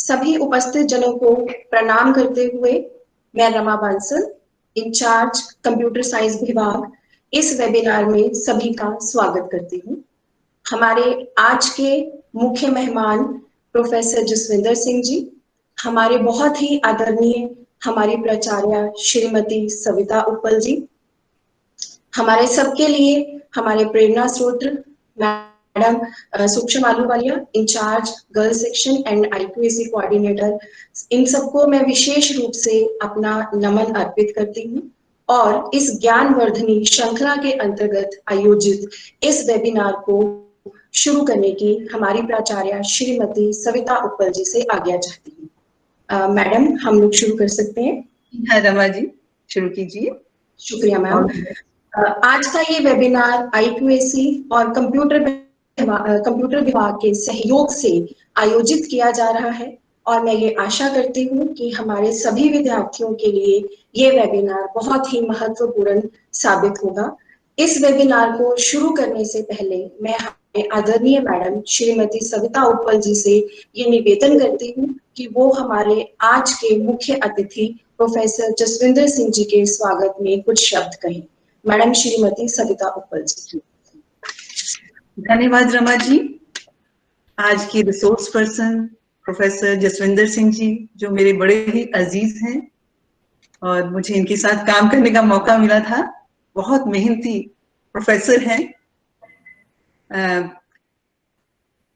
सभी उपस्थित जनों को प्रणाम करते हुए मैं Rama Bansal, incharge computer science विभाग, इस वेबिनार में सभी का स्वागत करती हूँ। हमारे आज के मुख्य मेहमान प्रोफेसर जसविंदर सिंह जी, हमारे बहुत ही आदरणीय हमारी प्राचार्य श्रीमती सविता उपल जी, हमारे सबके लिए हमारे प्रेरणा स्रोत madam Sukshm Ahluwalia, incharge girl section and IQAC coordinator, इन सबको मैं विशेष रूप से अपना नमन अर्पित करती हूँ और इस ज्ञानवर्धनी श्रृंखला के अंतर्गत आयोजित इस वेबिनार को शुरू करने की हमारी प्राचार्य श्रीमती सविता उपल जी से आज्ञा चाहती हूँ। मैडम, हम लोग शुरू कर सकते हैं? हाँ रमा जी, शुरू कीजिए। शुक्रिया मैम। आज का ये वेबिनार आईक्यूएसी और कंप्यूटर विभाग के सहयोग से आयोजित किया जा रहा है और मैं ये आशा करती हूँ कि हमारे सभी विद्यार्थियों के लिए ये वेबिनार बहुत ही महत्वपूर्ण साबित होगा। इस वेबिनार को शुरू करने से पहले मैं हमारे आदरणीय मैडम श्रीमती सविता उपल जी से ये निवेदन करती हूँ कि वो हमारे आज के मुख्य अतिथि प्रोफेसर जसविंदर सिंह जी के स्वागत में कुछ शब्द कहें। मैडम श्रीमती सविता उपल जी। धन्यवाद रमा जी। आज की resource person professor Jaswinder Singh ji, जो मेरे बड़े ही अजीज हैं और मुझे इनके साथ काम करने का मौका मिला था, बहुत मेहनती प्रोफेसर हैं।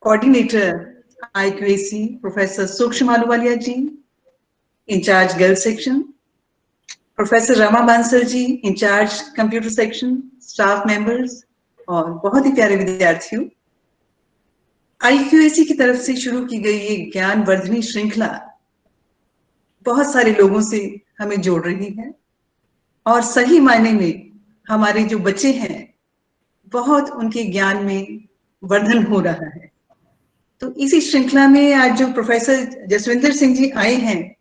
Coordinator IQAC professor Sukshm Ahluwalia ji, incharge girl section, professor Rama Bansal ji, incharge computer section, staff members और बहुत ही प्यारे विद्यार्थियों, आईक्यूएसी की तरफ से शुरू की गई ये ज्ञानवर्धनी श्रृंखला बहुत सारे लोगों से हमें जोड़ रही है और सही मायने में हमारे जो बच्चे हैं बहुत उनके ज्ञान में वर्धन हो रहा है। तो इसी श्रृंखला में आज जो प्रोफेसर जसविंदर सिंह जी आए हैं,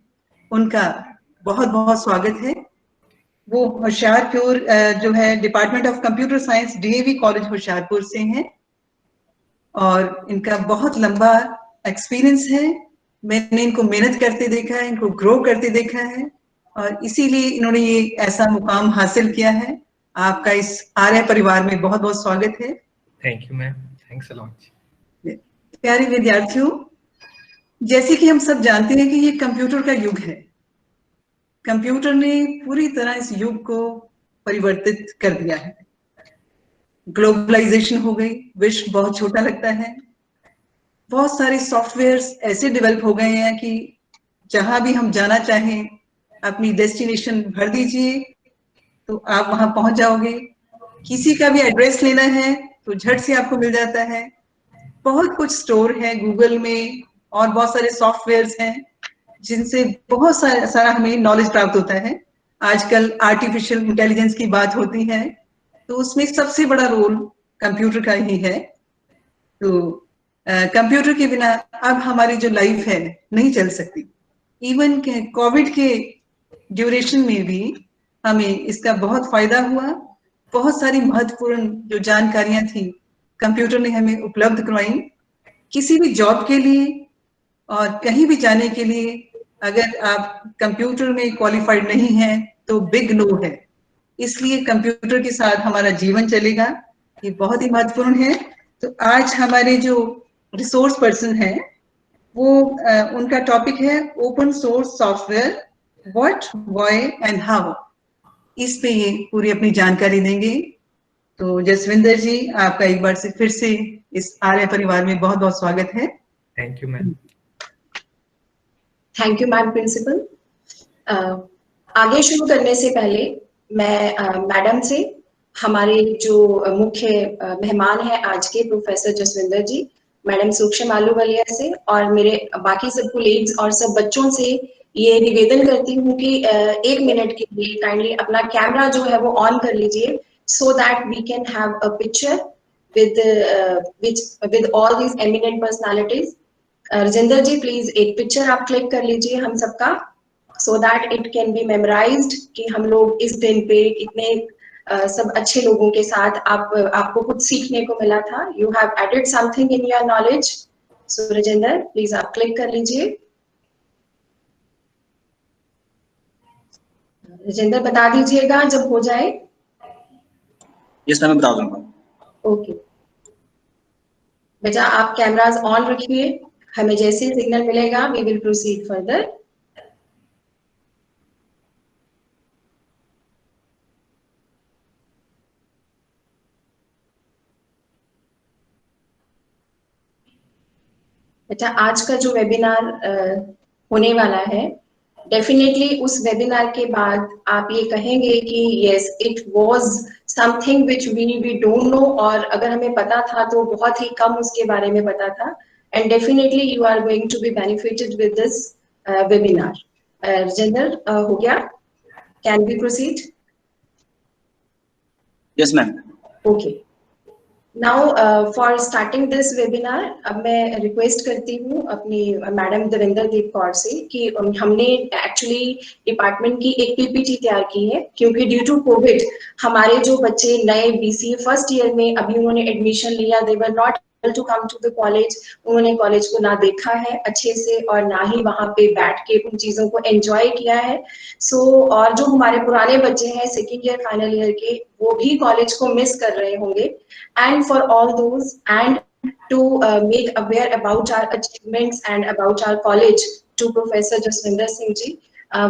उनका बहुत बहुत स्वागत है। वो होशियारपुर जो है department of computer science DAV college Hoshiarpur से हैं और इनका बहुत लंबा एक्सपीरियंस है। मैंने इनको मेहनत करते देखा है, इनको ग्रो करते देखा है और इसीलिए इन्होंने ये ऐसा मुकाम हासिल किया है। आपका इस आर्य परिवार में बहुत बहुत स्वागत है। Thank you ma'am, thanks a lot. प्यारे विद्यार्थियों, जैसे कि हम सब जानते हैं कि ये कंप्यूटर का युग है। कंप्यूटर ने पूरी तरह इस युग को परिवर्तित कर दिया है। ग्लोबलाइजेशन हो गई, विश्व बहुत छोटा लगता है। बहुत सारे सॉफ्टवेयर्स ऐसे डेवलप हो गए हैं कि जहां भी हम जाना चाहें, अपनी डेस्टिनेशन भर दीजिए तो आप वहां पहुंच जाओगे। किसी का भी एड्रेस लेना है तो झट से आपको मिल जाता है। बहुत कुछ स्टोर है गूगल में और बहुत सारे सॉफ्टवेयर्स हैं जिनसे बहुत सारा हमें नॉलेज प्राप्त होता है। आजकल आर्टिफिशियल इंटेलिजेंस की बात होती है तो उसमें सबसे बड़ा रोल कंप्यूटर का ही है। तो कंप्यूटर के बिना अब हमारी जो लाइफ है नहीं चल सकती। इवन कोविड के ड्यूरेशन में भी हमें इसका बहुत फायदा हुआ। बहुत सारी महत्वपूर्ण जो जानकारियां थी कंप्यूटर ने हमें उपलब्ध करवाई। किसी भी जॉब के लिए और कहीं भी जाने के लिए अगर आप कंप्यूटर में क्वालिफाइड नहीं हैं तो बिग नो है। इसलिए कंप्यूटर के साथ हमारा जीवन चलेगा, ये बहुत ही महत्वपूर्ण है। तो आज हमारे जो रिसोर्स पर्सन है वो उनका टॉपिक है open source software, what, why and how. इस पे ये पूरी अपनी जानकारी देंगे। तो जसविंदर जी, आपका एक बार से फिर से इस आर्य परिवार में बहुत बहुत स्वागत है। Thank you ma'am. Thank you ma'am principal. आगे शुरू करने से पहले मैं मैडम से हमारे जो मुख्य मेहमान हैं आज के प्रोफेसर जसविंदर जी, मैडम सूक्ष्म आलूवालिया से और मेरे बाकी सब कोलीग्स और सब बच्चों से ये निवेदन करती हूँ कि 1 मिनट के लिए काइंडली अपना कैमरा जो है वो ऑन कर लीजिए so that we can have a picture with all these eminent personalities. Rajendra ji please एक पिक्चर आप क्लिक कर लीजिए हम सबका, so that it can be memorized कि हम लोग इस दिन पे इतने सब अच्छे लोगों के साथ आपको कुछ सीखने को मिला था। You have added something in your knowledge. So Rajendra please आप क्लिक कर लीजिए। राजेंद्र बता दीजिएगा जब हो जाए। यस मैम, मैं बता दूंगा। ओके बेटा, आप कैमरास ऑन रखिए, हमें जैसे सिग्नल मिलेगा वी विल प्रोसीड फर्दर। बेटा, आज का जो वेबिनार होने वाला है, डेफिनेटली उस वेबिनार के बाद आप ये कहेंगे कि yes it was something which we don't know, और अगर हमें पता था तो बहुत ही कम उसके बारे में पता था। And definitely you are going to be benefited with this webinar. Rajendra, हो गया? Can we proceed? Yes ma'am. Okay, now for starting this webinar, अब मैं रिक्वेस्ट करती हूँ अपनी मैडम देवेंद्र दीप कौर से कि हमने एक्चुअली डिपार्टमेंट की एक पीपीटी तैयार की है, क्योंकि ड्यू टू कोविड हमारे जो बच्चे नए बीसीए फर्स्ट ईयर में अभी उन्होंने एडमिशन लिया, they were not to come to the college, उन्होंने कॉलेज को ना देखा है अच्छे से और ना ही वहां पे बैठ के उन चीजों को एंजॉय किया है। सो और जो हमारे पुराने बच्चे हैं सेकेंड ईयर फाइनल ईयर के, वो भी कॉलेज को मिस कर रहे होंगे। And for all those, and to make aware about our achievements and about our college to Professor Jaswinder Singh ji,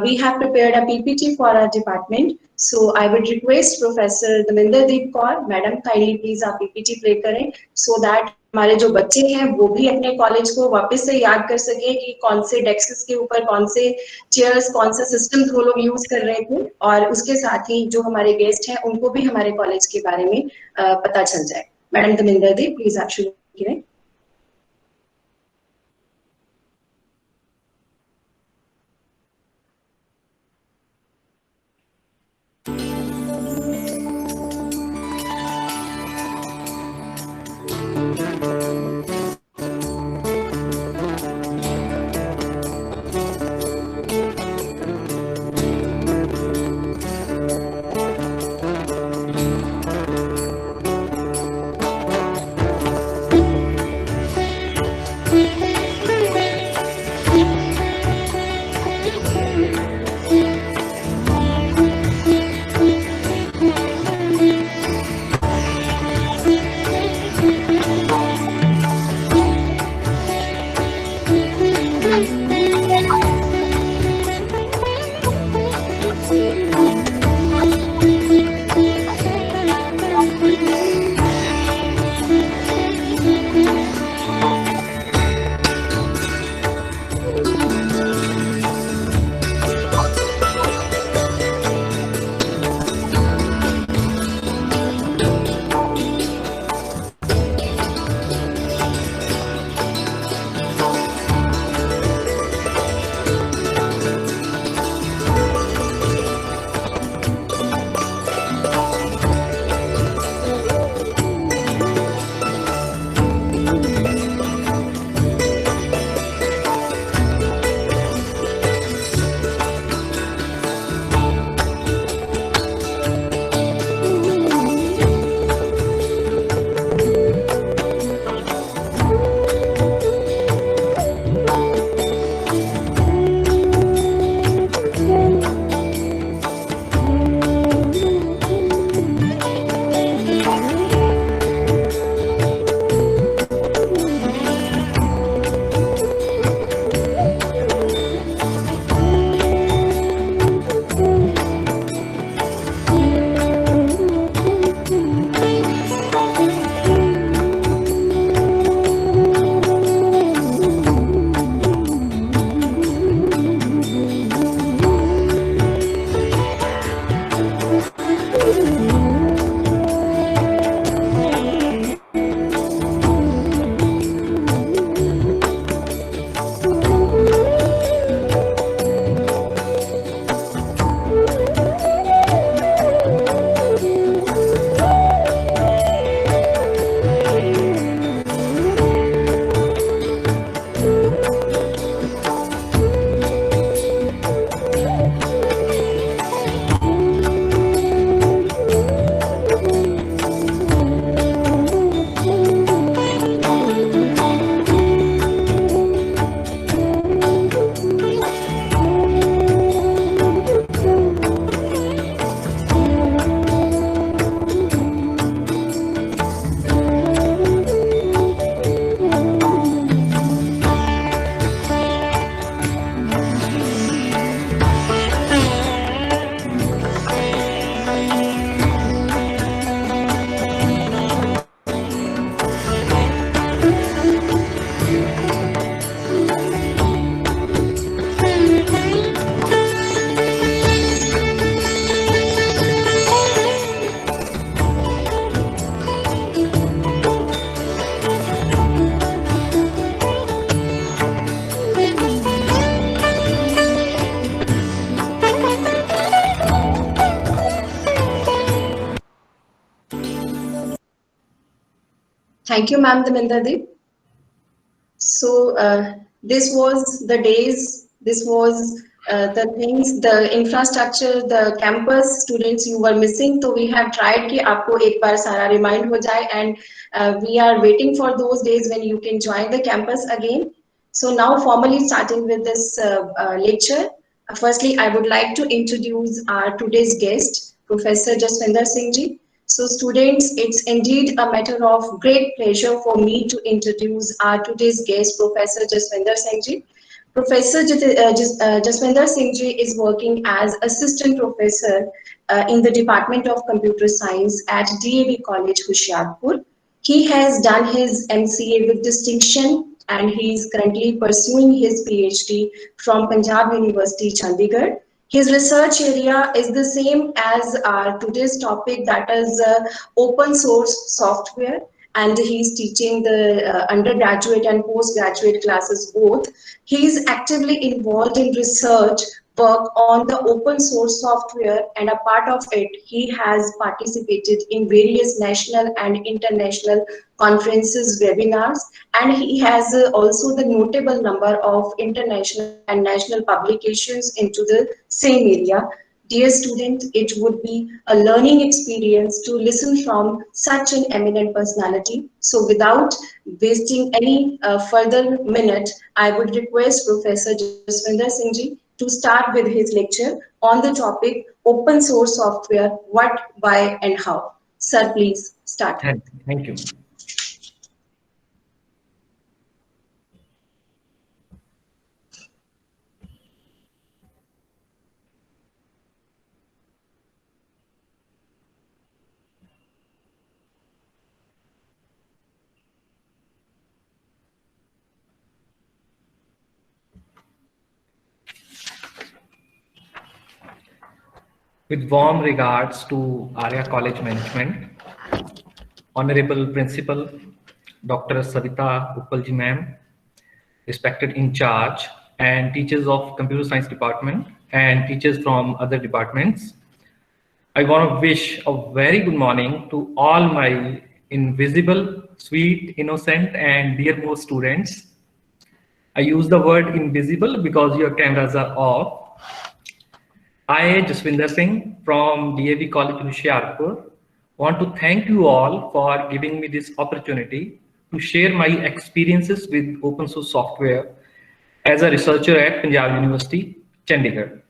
we have prepared a PPT for our department. So I would request Professor Davinder Deep Kaur, Madam, kindly please आप PPT play करें, so that हमारे जो बच्चे हैं वो भी अपने college को वापस से याद कर सके कि कौन से डेस्क्स के ऊपर कौन से चेयर्स, कौन सा सिस्टम वो लोग यूज कर रहे थे, और उसके साथ ही जो हमारे गेस्ट हैं उनको भी हमारे कॉलेज के बारे में पता चल जाए। मैडम दमिंदर दी, प्लीज आप शुरू करें। Thank you, ma'am Daminderdeep. So this was the days, this was the things, the infrastructure, the campus students you were missing. So we have tried कि आपको एक बार सारा remind हो जाए, and we are waiting for those days when you can join the campus again. So now formally starting with this lecture. Firstly, I would like to introduce our today's guest, Professor Jaswinder Singh Ji. So students, it's indeed a matter of great pleasure for me to introduce our today's guest, Professor Jaswinder Singh Ji. Professor Jaswinder Singh Ji is working as assistant professor in the Department of Computer Science at DAV College, Hoshiarpur. He has done his MCA with distinction and he is currently pursuing his PhD from Punjab University, Chandigarh. His research area is the same as our today's topic, that is open source software, and he's teaching the undergraduate and postgraduate classes both. He is actively involved in research work on the open source software, and a part of it, he has participated in various national and international conferences, webinars, and he has also the notable number of international and national publications into the same area. Dear student, it would be a learning experience to listen from such an eminent personality. So without wasting any further minute, I would request Professor Jaswinder Singh Ji to start with his lecture on the topic open source software, what, why, and how. Sir, please start. Thank you. With warm regards to Arya College Management, Honorable Principal Dr. Savita Uppalji Ma'am, respected in charge, and teachers of Computer Science Department and teachers from other departments, I want to wish a very good morning to all my invisible, sweet, innocent, and dearmost students. I use the word invisible because your cameras are off. I, Jaswinder Singh from DAV College, Hoshiarpur, want to thank you all for giving me this opportunity to share my experiences with open source software as a researcher at Punjab University, Chandigarh.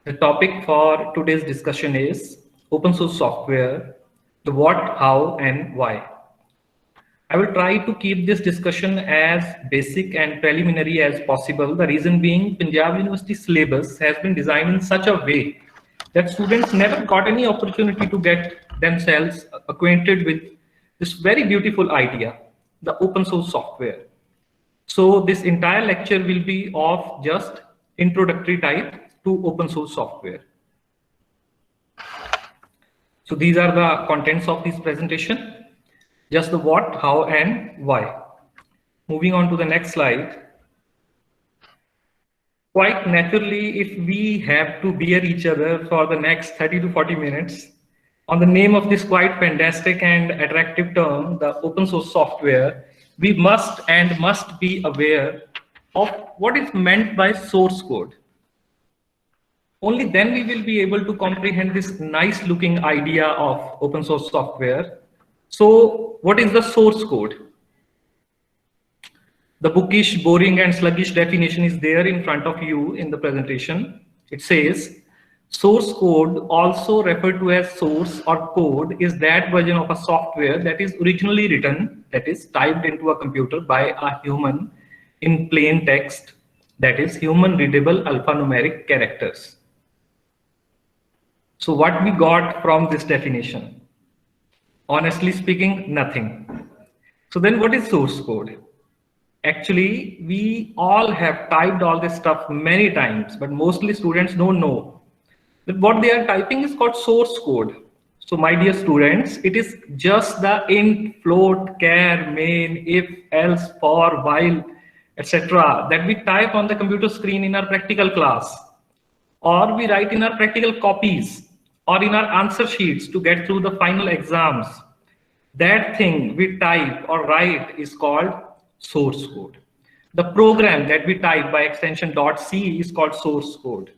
The topic for today's discussion is open source software, the what, how, and why. I will try to keep this discussion as basic and preliminary as possible. The reason being, Punjab University syllabus has been designed in such a way that students never got any opportunity to get themselves acquainted with this very beautiful idea, the open source software. So this entire lecture will be of just introductory type to open source software. So these are the contents of this presentation. Just the what, how, and why. Moving on to the next slide. Quite naturally, if we have to bear each other for the next 30 to 40 minutes on the name of this quite fantastic and attractive term, the open source software, we must be aware of what is meant by source code. Only then we will be able to comprehend this nice looking idea of open source software. So what is the source code? The bookish, boring, and sluggish definition is there in front of you in the presentation. It says, source code, also referred to as source or code, is that version of a software that is originally written, that is typed into a computer by a human in plain text, that is human readable alphanumeric characters. So what we got from this definition? Honestly speaking, nothing. So then what is source code? Actually, we all have typed all this stuff many times, but mostly students don't know that what they are typing is called source code. So my dear students, it is just the int, float, char, main, if, else, for, while, etc. that we type on the computer screen in our practical class, or we write in our practical copies, or in our answer sheets to get through the final exams. that thing we type or write is called source code. The program that we type by extension .c is called source code.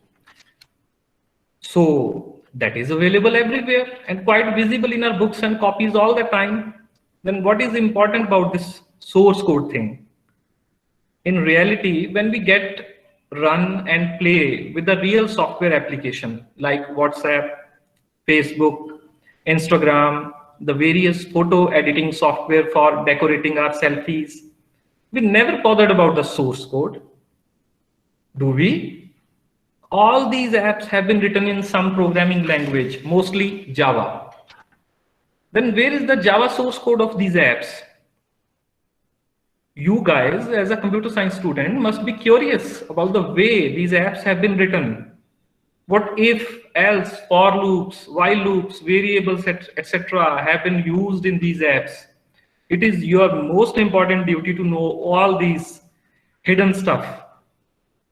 So that is available everywhere and quite visible in our books and copies all the time. Then what is important about this source code thing? In reality, when we get run and play with the real software application like WhatsApp, Facebook, Instagram, the various photo editing software for decorating our selfies, we never bothered about the source code, do we? All these apps have been written in some programming language, mostly Java. Then where is the Java source code of these apps? You guys, as a computer science student, must be curious about the way these apps have been written. What if, else, for loops, while loops, variables, etc. have been used in these apps. It is your most important duty to know all these hidden stuff.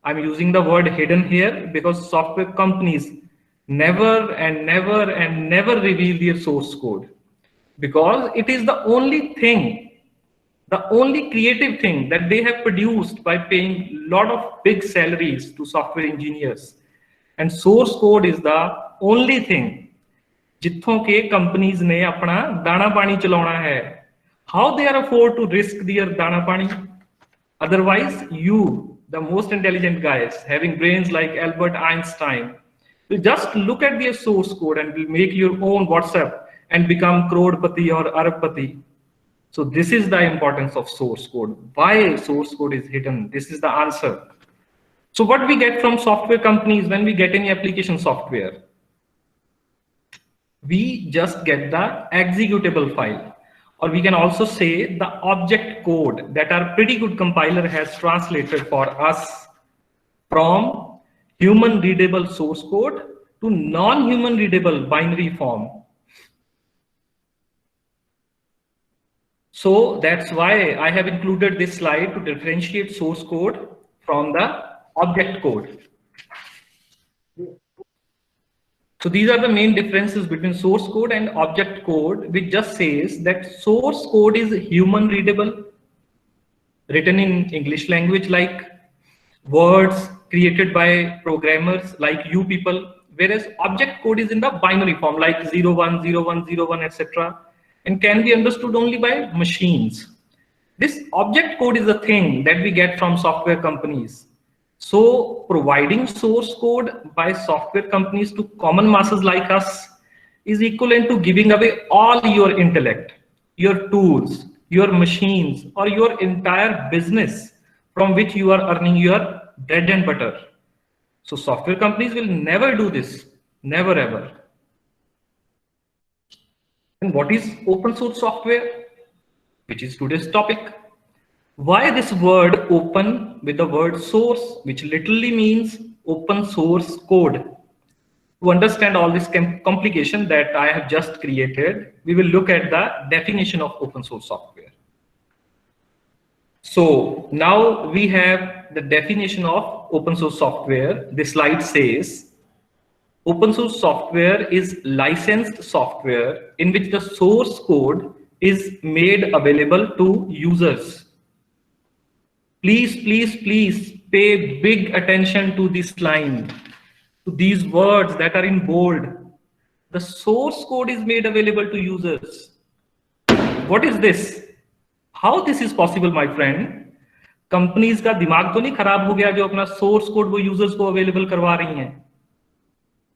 I'm using the word hidden here because software companies never reveal their source code, because it is the only thing, the only creative thing that they have produced by paying a lot of big salaries to software engineers. And source code is the only thing जित्थों के companies ने अपना दाना पानी चलाना है. How they are afford to risk their dana pani? Otherwise, you, the most intelligent guys, having brains like Albert Einstein, will just look at their source code and will make your own WhatsApp and become crorepati or arabpati. So this is the importance of source code. Why source code is hidden? This is the answer. So what we get from software companies when we get any application software? We just get the executable file. Or we can also say the object code that our pretty good compiler has translated for us from human readable source code to non-human readable binary form. So that's why I have included this slide to differentiate source code from the object code. So these are the main differences between source code and object code, which just says that source code is human readable, written in English language like words created by programmers like you people, whereas object code is in the binary form like 0, 1, 0, 1, 0, 1, etc. and can be understood only by machines. This object code is the thing that we get from software companies. So providing source code by software companies to common masses like us is equivalent to giving away all your intellect, your tools, your machines, or your entire business from which you are earning your bread and butter. So software companies will never do this, never ever. And what is open source software? Which is today's topic. Why this word open with the word source, which literally means open source code? To understand all this complication that I have just created, we will look at the definition of open source software. So now we have the definition of open source software. This slide says, open source software is licensed software in which the source code is made available to users. Please, please, please pay big attention to this line, to these words that are in bold. The source code is made available to users. What is this? How this is possible, my friend? Companies का दिमाग तो नहीं खराब हो गया जो अपना source code वो users को available करवा रही हैं.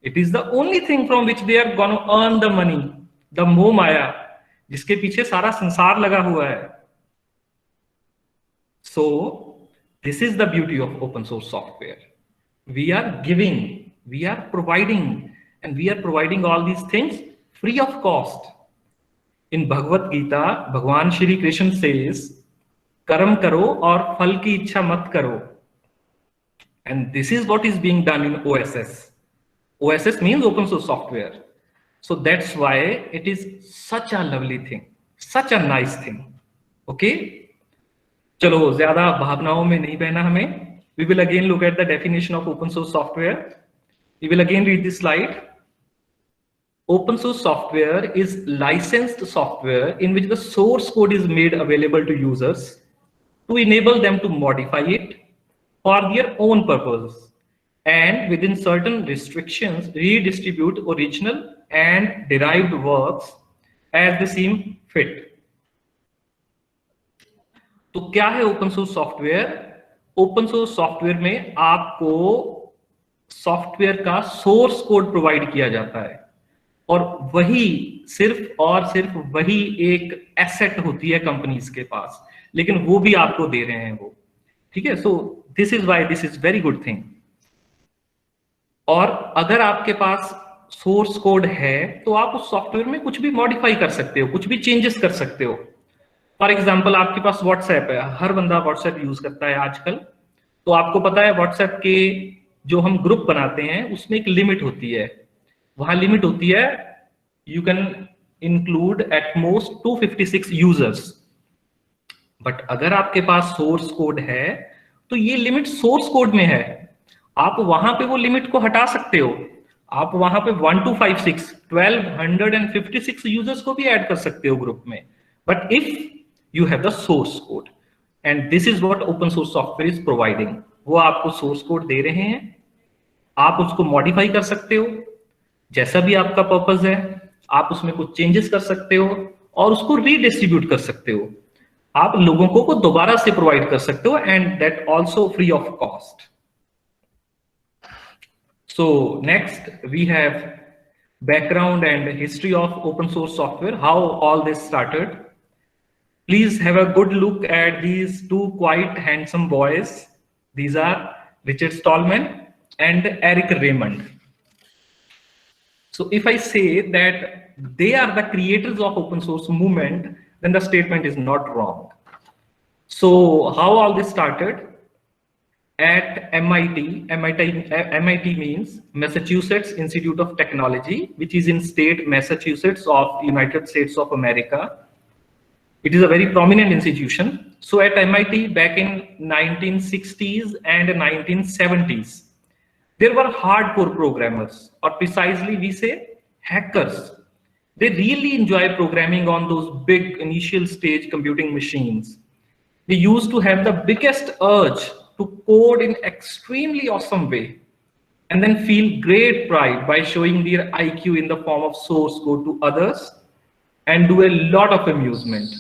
It is the only thing from which they are going to earn the money, the मोह माया, जिसके पीछे सारा संसार लगा हुआ है. So this is the beauty of open source software. We are giving, we are providing, and we are providing all these things free of cost. In Bhagavad Gita, Bhagwan Shri Krishna says, "Karam karo aur phal ki ichha mat karo." And this is what is being done in OSS. OSS means open source software. So that's why it is such a lovely thing, such a nice thing. Okay? चलो ज्यादा भावनाओं में नहीं बहना हमें. We will again look at the definition of open source software. We will again read this slide. open source software is licensed software in which the source code is made available to users to enable them to modify it for their own purpose, and within certain restrictions redistribute original and derived works as they seem fit. तो क्या है open source software? Open source software में आपको software का source code provide किया जाता है, और वही सिर्फ और सिर्फ वही एक एसेट होती है कंपनीज के पास, लेकिन वो भी आपको दे रहे हैं वो, ठीक है? So this is why this is very good thing. और अगर आपके पास सोर्स कोड है तो आप उस सॉफ्टवेयर में कुछ भी मॉडिफाई कर सकते हो, कुछ भी चेंजेस कर सकते हो। फॉर एग्जांपल आपके पास व्हाट्सएप है, हर बंदा व्हाट्सएप यूज करता है आजकल, तो आपको पता है व्हाट्सएप के जो हम ग्रुप बनाते हैं उसमें एक लिमिट होती है, वहां लिमिट होती है you can include at most 256 users. But अगर आपके पास सोर्स कोड है तो ये लिमिट सोर्स कोड में है, आप वहां पे वो लिमिट को हटा सकते हो, आप वहां पे 1256 यूजर्स को भी ऐड कर सकते हो ग्रुप में, but if you have the source code, and this is what open source software is providing. वो आपको सोर्स कोड दे रहे हैं, आप उसको मॉडिफाई कर सकते हो जैसा भी आपका पर्पस है, आप उसमें कुछ चेंजेस कर सकते हो और उसको रीडिस्ट्रीब्यूट कर सकते हो, आप लोगों को दोबारा से प्रोवाइड कर सकते हो, and that also free of cost. So next we have background and history of open source software, how all this started. Please have a good look at these two quite handsome boys. These are Richard Stallman and Eric Raymond. So if I say that they are the creators of open source movement, then the statement is not wrong. So how all this started? At MIT means Massachusetts Institute of Technology, which is in state Massachusetts of United States of America. It is a very prominent institution. So at MIT back in 1960s and 1970s, there were hardcore programmers, or precisely we say hackers. They really enjoy programming on those big initial stage computing machines. They used to have the biggest urge to code in extremely awesome way, and then feel great pride by showing their IQ in the form of source code to others, and do a lot of amusement.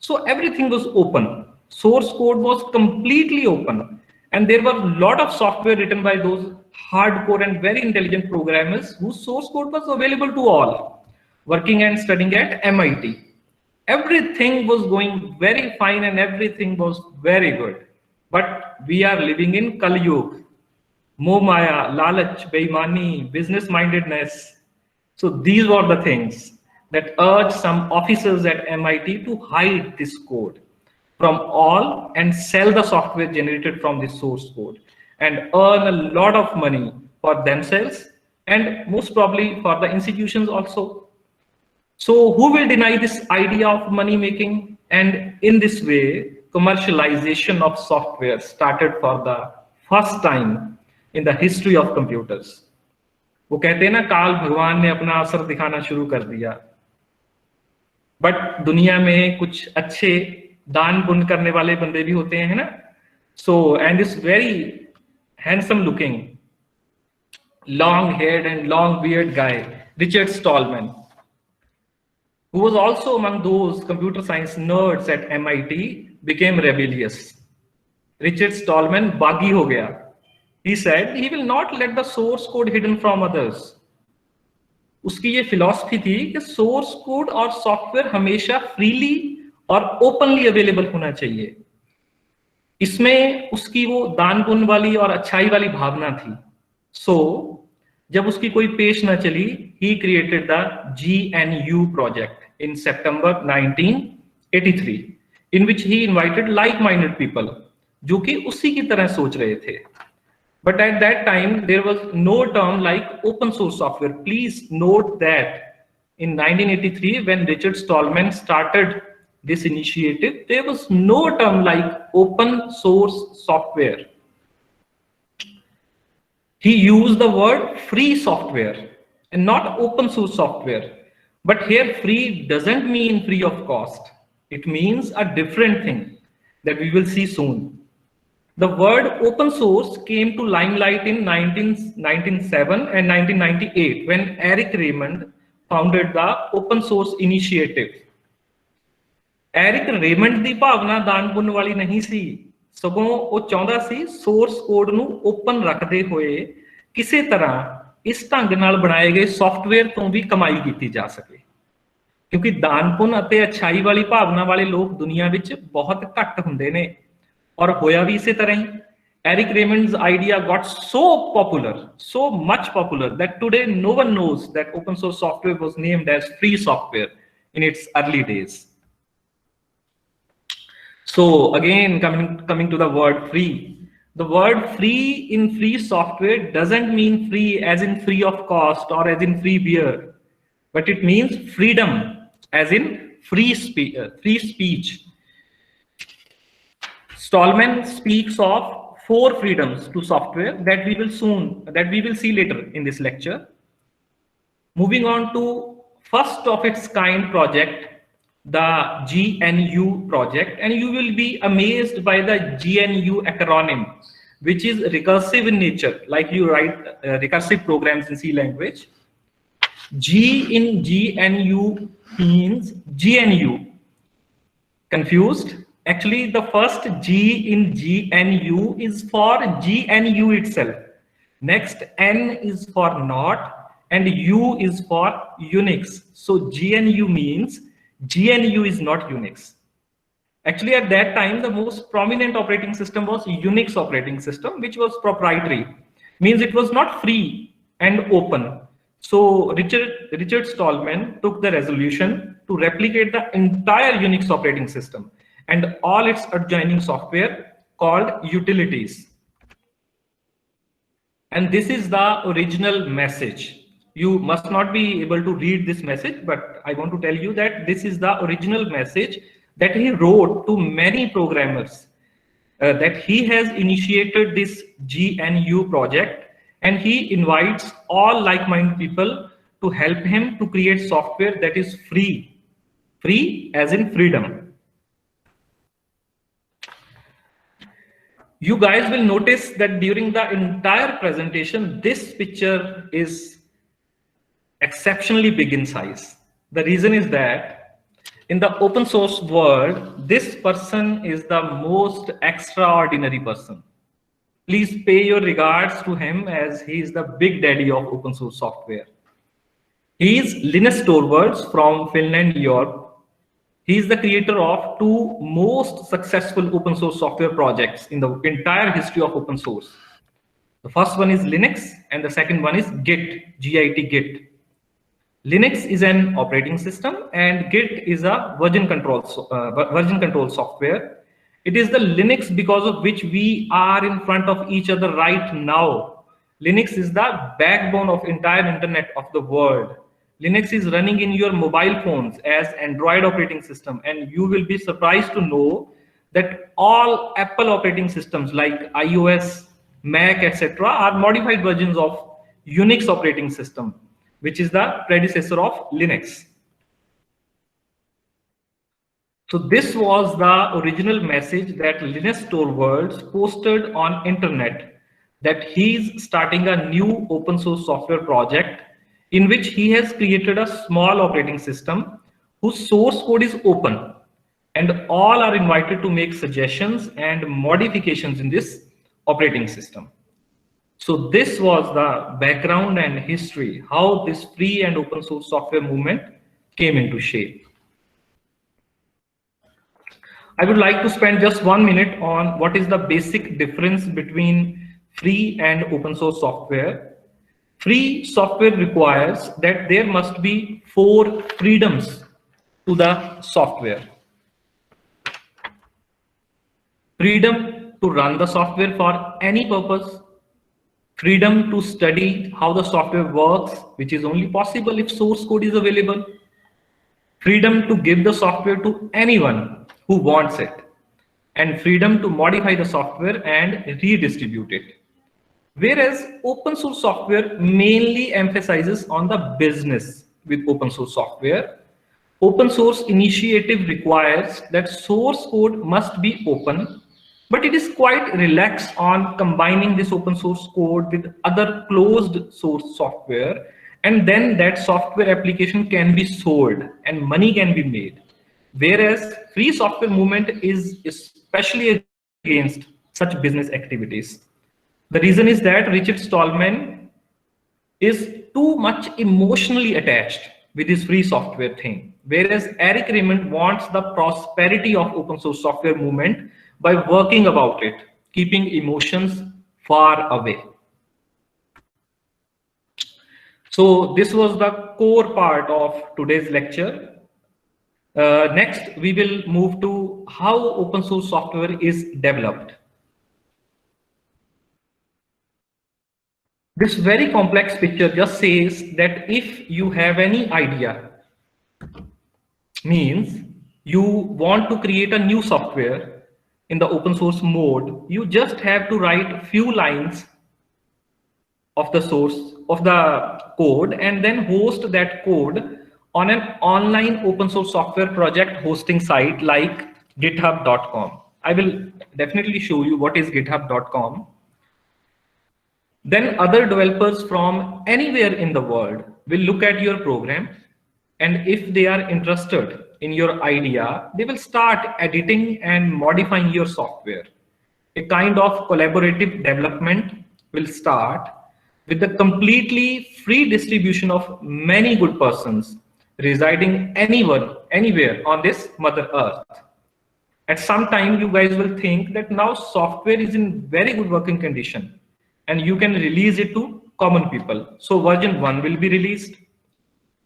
So everything was open. Source code was completely open, and there were a lot of software written by those hardcore and very intelligent programmers whose source code was available to all, working and studying at MIT. Everything was going very fine and everything was very good. But we are living in Kali Yuga, Moh Maya, Lalach, Beimani, business mindedness. So these were the things that urged some officers at MIT to hide this code from all and sell the software generated from this source code and earn a lot of money for themselves and most probably for the institutions also. So who will deny this idea of money making? And in this way, commercialization of software started for the first time in the history of computers. वो कहते हैं ना, काल भगवान ने अपना असर दिखाना शुरू कर दिया, बट दुनिया में कुछ अच्छे दान पुण्य करने वाले बंदे भी होते हैं ना। So and this very handsome looking, long heard and long beard guy, Richard Stallman, who was also among those computer science nerds at MIT, became rebellious. Richard Stallman baggy ho gaya. He said he will not let the source code hidden from others. उसकी ये philosophy थी कि source code और software हमेशा freely और openly available होना चाहिए। इसमें उसकी वो दान पुण्य वाली और अच्छाई वाली भावना थी। सो जब उसकी कोई पेश ना चली, he created the GNU project in September 1983, in which he invited like-minded people जो कि उसी की तरह सोच रहे थे। But at that time there was no term like open source software. Please note that in 1983, when Richard Stallman started this initiative, there was no term like open source software. He used the word free software, and not open source software. But here free doesn't mean free of cost. It means a different thing that we will see soon. The word open source came to limelight in 1997 and 1998 when Eric Raymond founded the Open Source Initiative. Eric Raymond ਦੀ ਭਾਵਨਾ ਦਾਨ ਪੁੰਨ ਵਾਲੀ ਨਹੀਂ ਸੀ, ਸਗੋਂ ਉਹ ਚਾਹੁੰਦਾ ਸੀ source code ਨੂੰ open ਰੱਖਦੇ ਹੋਏ ਕਿਸੇ ਤਰ੍ਹਾਂ ਇਸ ਢੰਗ ਨਾਲ ਬਣਾਏ ਗਏ ਸੌਫਟਵੇਅਰ ਤੋਂ ਵੀ ਕਮਾਈ ਕੀਤੀ ਜਾ ਸਕੇ, ਕਿਉਂਕਿ ਦਾਨ ਪੁੰਨ ਅਤੇ ਅੱਛਾਈ ਵਾਲੀ ਭਾਵਨਾ ਵਾਲੇ ਲੋਕ ਦੁਨੀਆ ਵਿੱਚ ਬਹੁਤ ਘੱਟ ਹੁੰਦੇ ਨੇ, ਔਰ ਹੋਇਆ ਵੀ ਇਸੇ ਤਰ੍ਹਾਂ ਹੀ। Eric Raymond's idea got so popular, so much popular, that today no one knows that open source software was named as free software in its early days. So again, coming to the word free. The word free in free software doesn't mean free as in free of cost or as in free beer, but it means freedom as in free speech. Stallman speaks of 4 freedoms to software that we will see later in this lecture. Moving on to first of its kind project, the GNU project, and you will be amazed by the GNU acronym, which is recursive in nature, like you write recursive programs in C language. G in GNU means GNU. Confused? Actually, the first G in GNU is for GNU itself. Next, N is for not, and U is for Unix. So GNU means GNU is not Unix. Actually, at that time, the most prominent operating system was Unix operating system, which was proprietary. Means it was not free and open. So Richard Stallman took the resolution to replicate the entire Unix operating system and all its adjoining software called utilities. And this is the original message. You must not be able to read this message, but I want to tell you that this is the original message that he wrote to many programmers, that he has initiated this GNU project, and he invites all like-minded people to help him to create software that is free. Free as in freedom. You guys will notice that during the entire presentation, this picture is exceptionally big in size. The reason is that in the open source world, this person is the most extraordinary person. Please pay your regards to him, as he is the big daddy of open source software. He is Linus Torvalds from Finland, Europe. He is the creator of 2 most successful open source software projects in the entire history of open source. The first one is Linux, and the second one is Git, Git, Git. Linux is an operating system, and Git is a version control software. It is the Linux because of which we are in front of each other right now. Linux is the backbone of entire internet of the world. Linux is running in your mobile phones as Android operating system, and you will be surprised to know that all Apple operating systems like iOS, Mac, etc. are modified versions of Unix operating system, which is the predecessor of Linux. So this was the original message that Linus Torvalds posted on internet, that he's starting a new open source software project in which he has created a small operating system whose source code is open, and all are invited to make suggestions and modifications in this operating system. So this was the background and history, how this free and open source software movement came into shape. I would like to spend just 1 minute on what is the basic difference between free and open source software. Free software requires that there must be 4 freedoms to the software. Freedom to run the software for any purpose. Freedom to study how the software works, which is only possible if source code is available. Freedom to give the software to anyone who wants it. And freedom to modify the software and redistribute it. Whereas open source software mainly emphasizes on the business. With open source software, open source initiative requires that source code must be open, but it is quite relaxed on combining this open source code with other closed source software, and then that software application can be sold and money can be made. Whereas free software movement is especially against such business activities. The reason is that Richard Stallman is too much emotionally attached with his free software thing, whereas Eric Raymond wants the prosperity of open source software movement by working about it, keeping emotions far away. So this was the core part of today's lecture. Next, we will move to how open source software is developed. This very complex picture just says that if you have any idea, means you want to create a new software in the open source mode, you just have to write few lines of the source of the code and then host that code on an online open source software project hosting site like github.com. I will definitely show you what is github.com. Then other developers from anywhere in the world will look at your program, and if they are interested in your idea, they will start editing and modifying your software. A kind of collaborative development will start with the completely free distribution of many good persons residing anywhere on this Mother Earth. At some time, you guys will think that now software is in very good working condition and you can release it to common people. So version 1 will be released.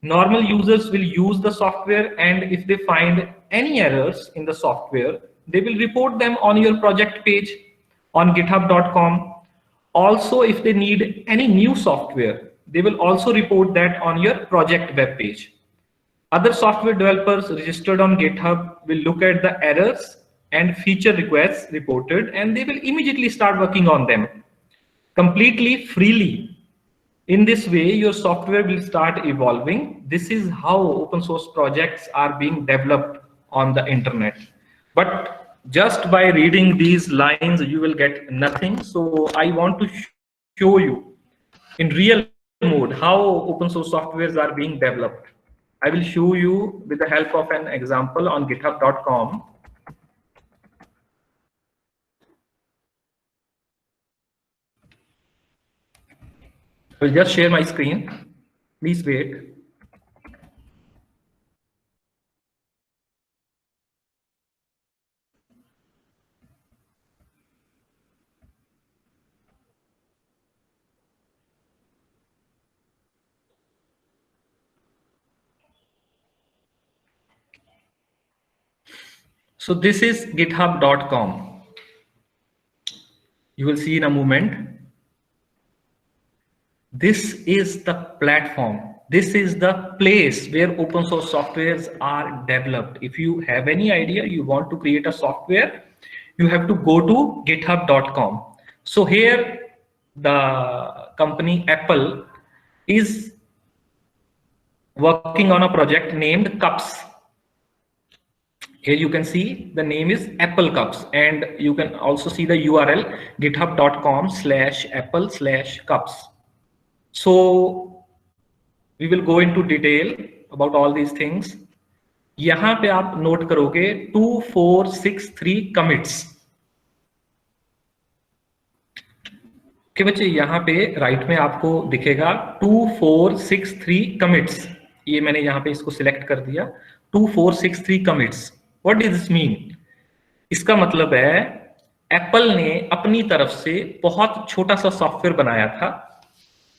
Normal users will use the software, and if they find any errors in the software, they will report them on your project page on github.com. Also, if they need any new software, they will also report that on your project web page. Other software developers registered on GitHub will look at the errors and feature requests reported, and they will immediately start working on them completely freely. In this way, your software will start evolving. This is how open source projects are being developed on the internet. But just by reading these lines, you will get nothing. So I want to show you in real mode how open source softwares are being developed. I will show you with the help of an example on github.com. I will just share my screen. Please wait. So this is github.com. You will see in a moment. This is the platform. This is the place where open source softwares are developed. If you have any idea, you want to create a software, you have to go to github.com. So here the company Apple is working on a project named Cups. Here you can see the name is Apple Cups, and you can also see the URL github.com/apple/cups. So we will go into detail about all these things. यहाँ पे आप note करोगे 2463 commits. Okay बच्चे, यहाँ पे right में आपको दिखेगा 2463 commits. ये मैंने यहाँ पे इसको सिलेक्ट कर दिया 2463 commits. What does this mean? इसका मतलब है एप्पल ने अपनी तरफ से बहुत छोटा सा सॉफ्टवेयर बनाया था,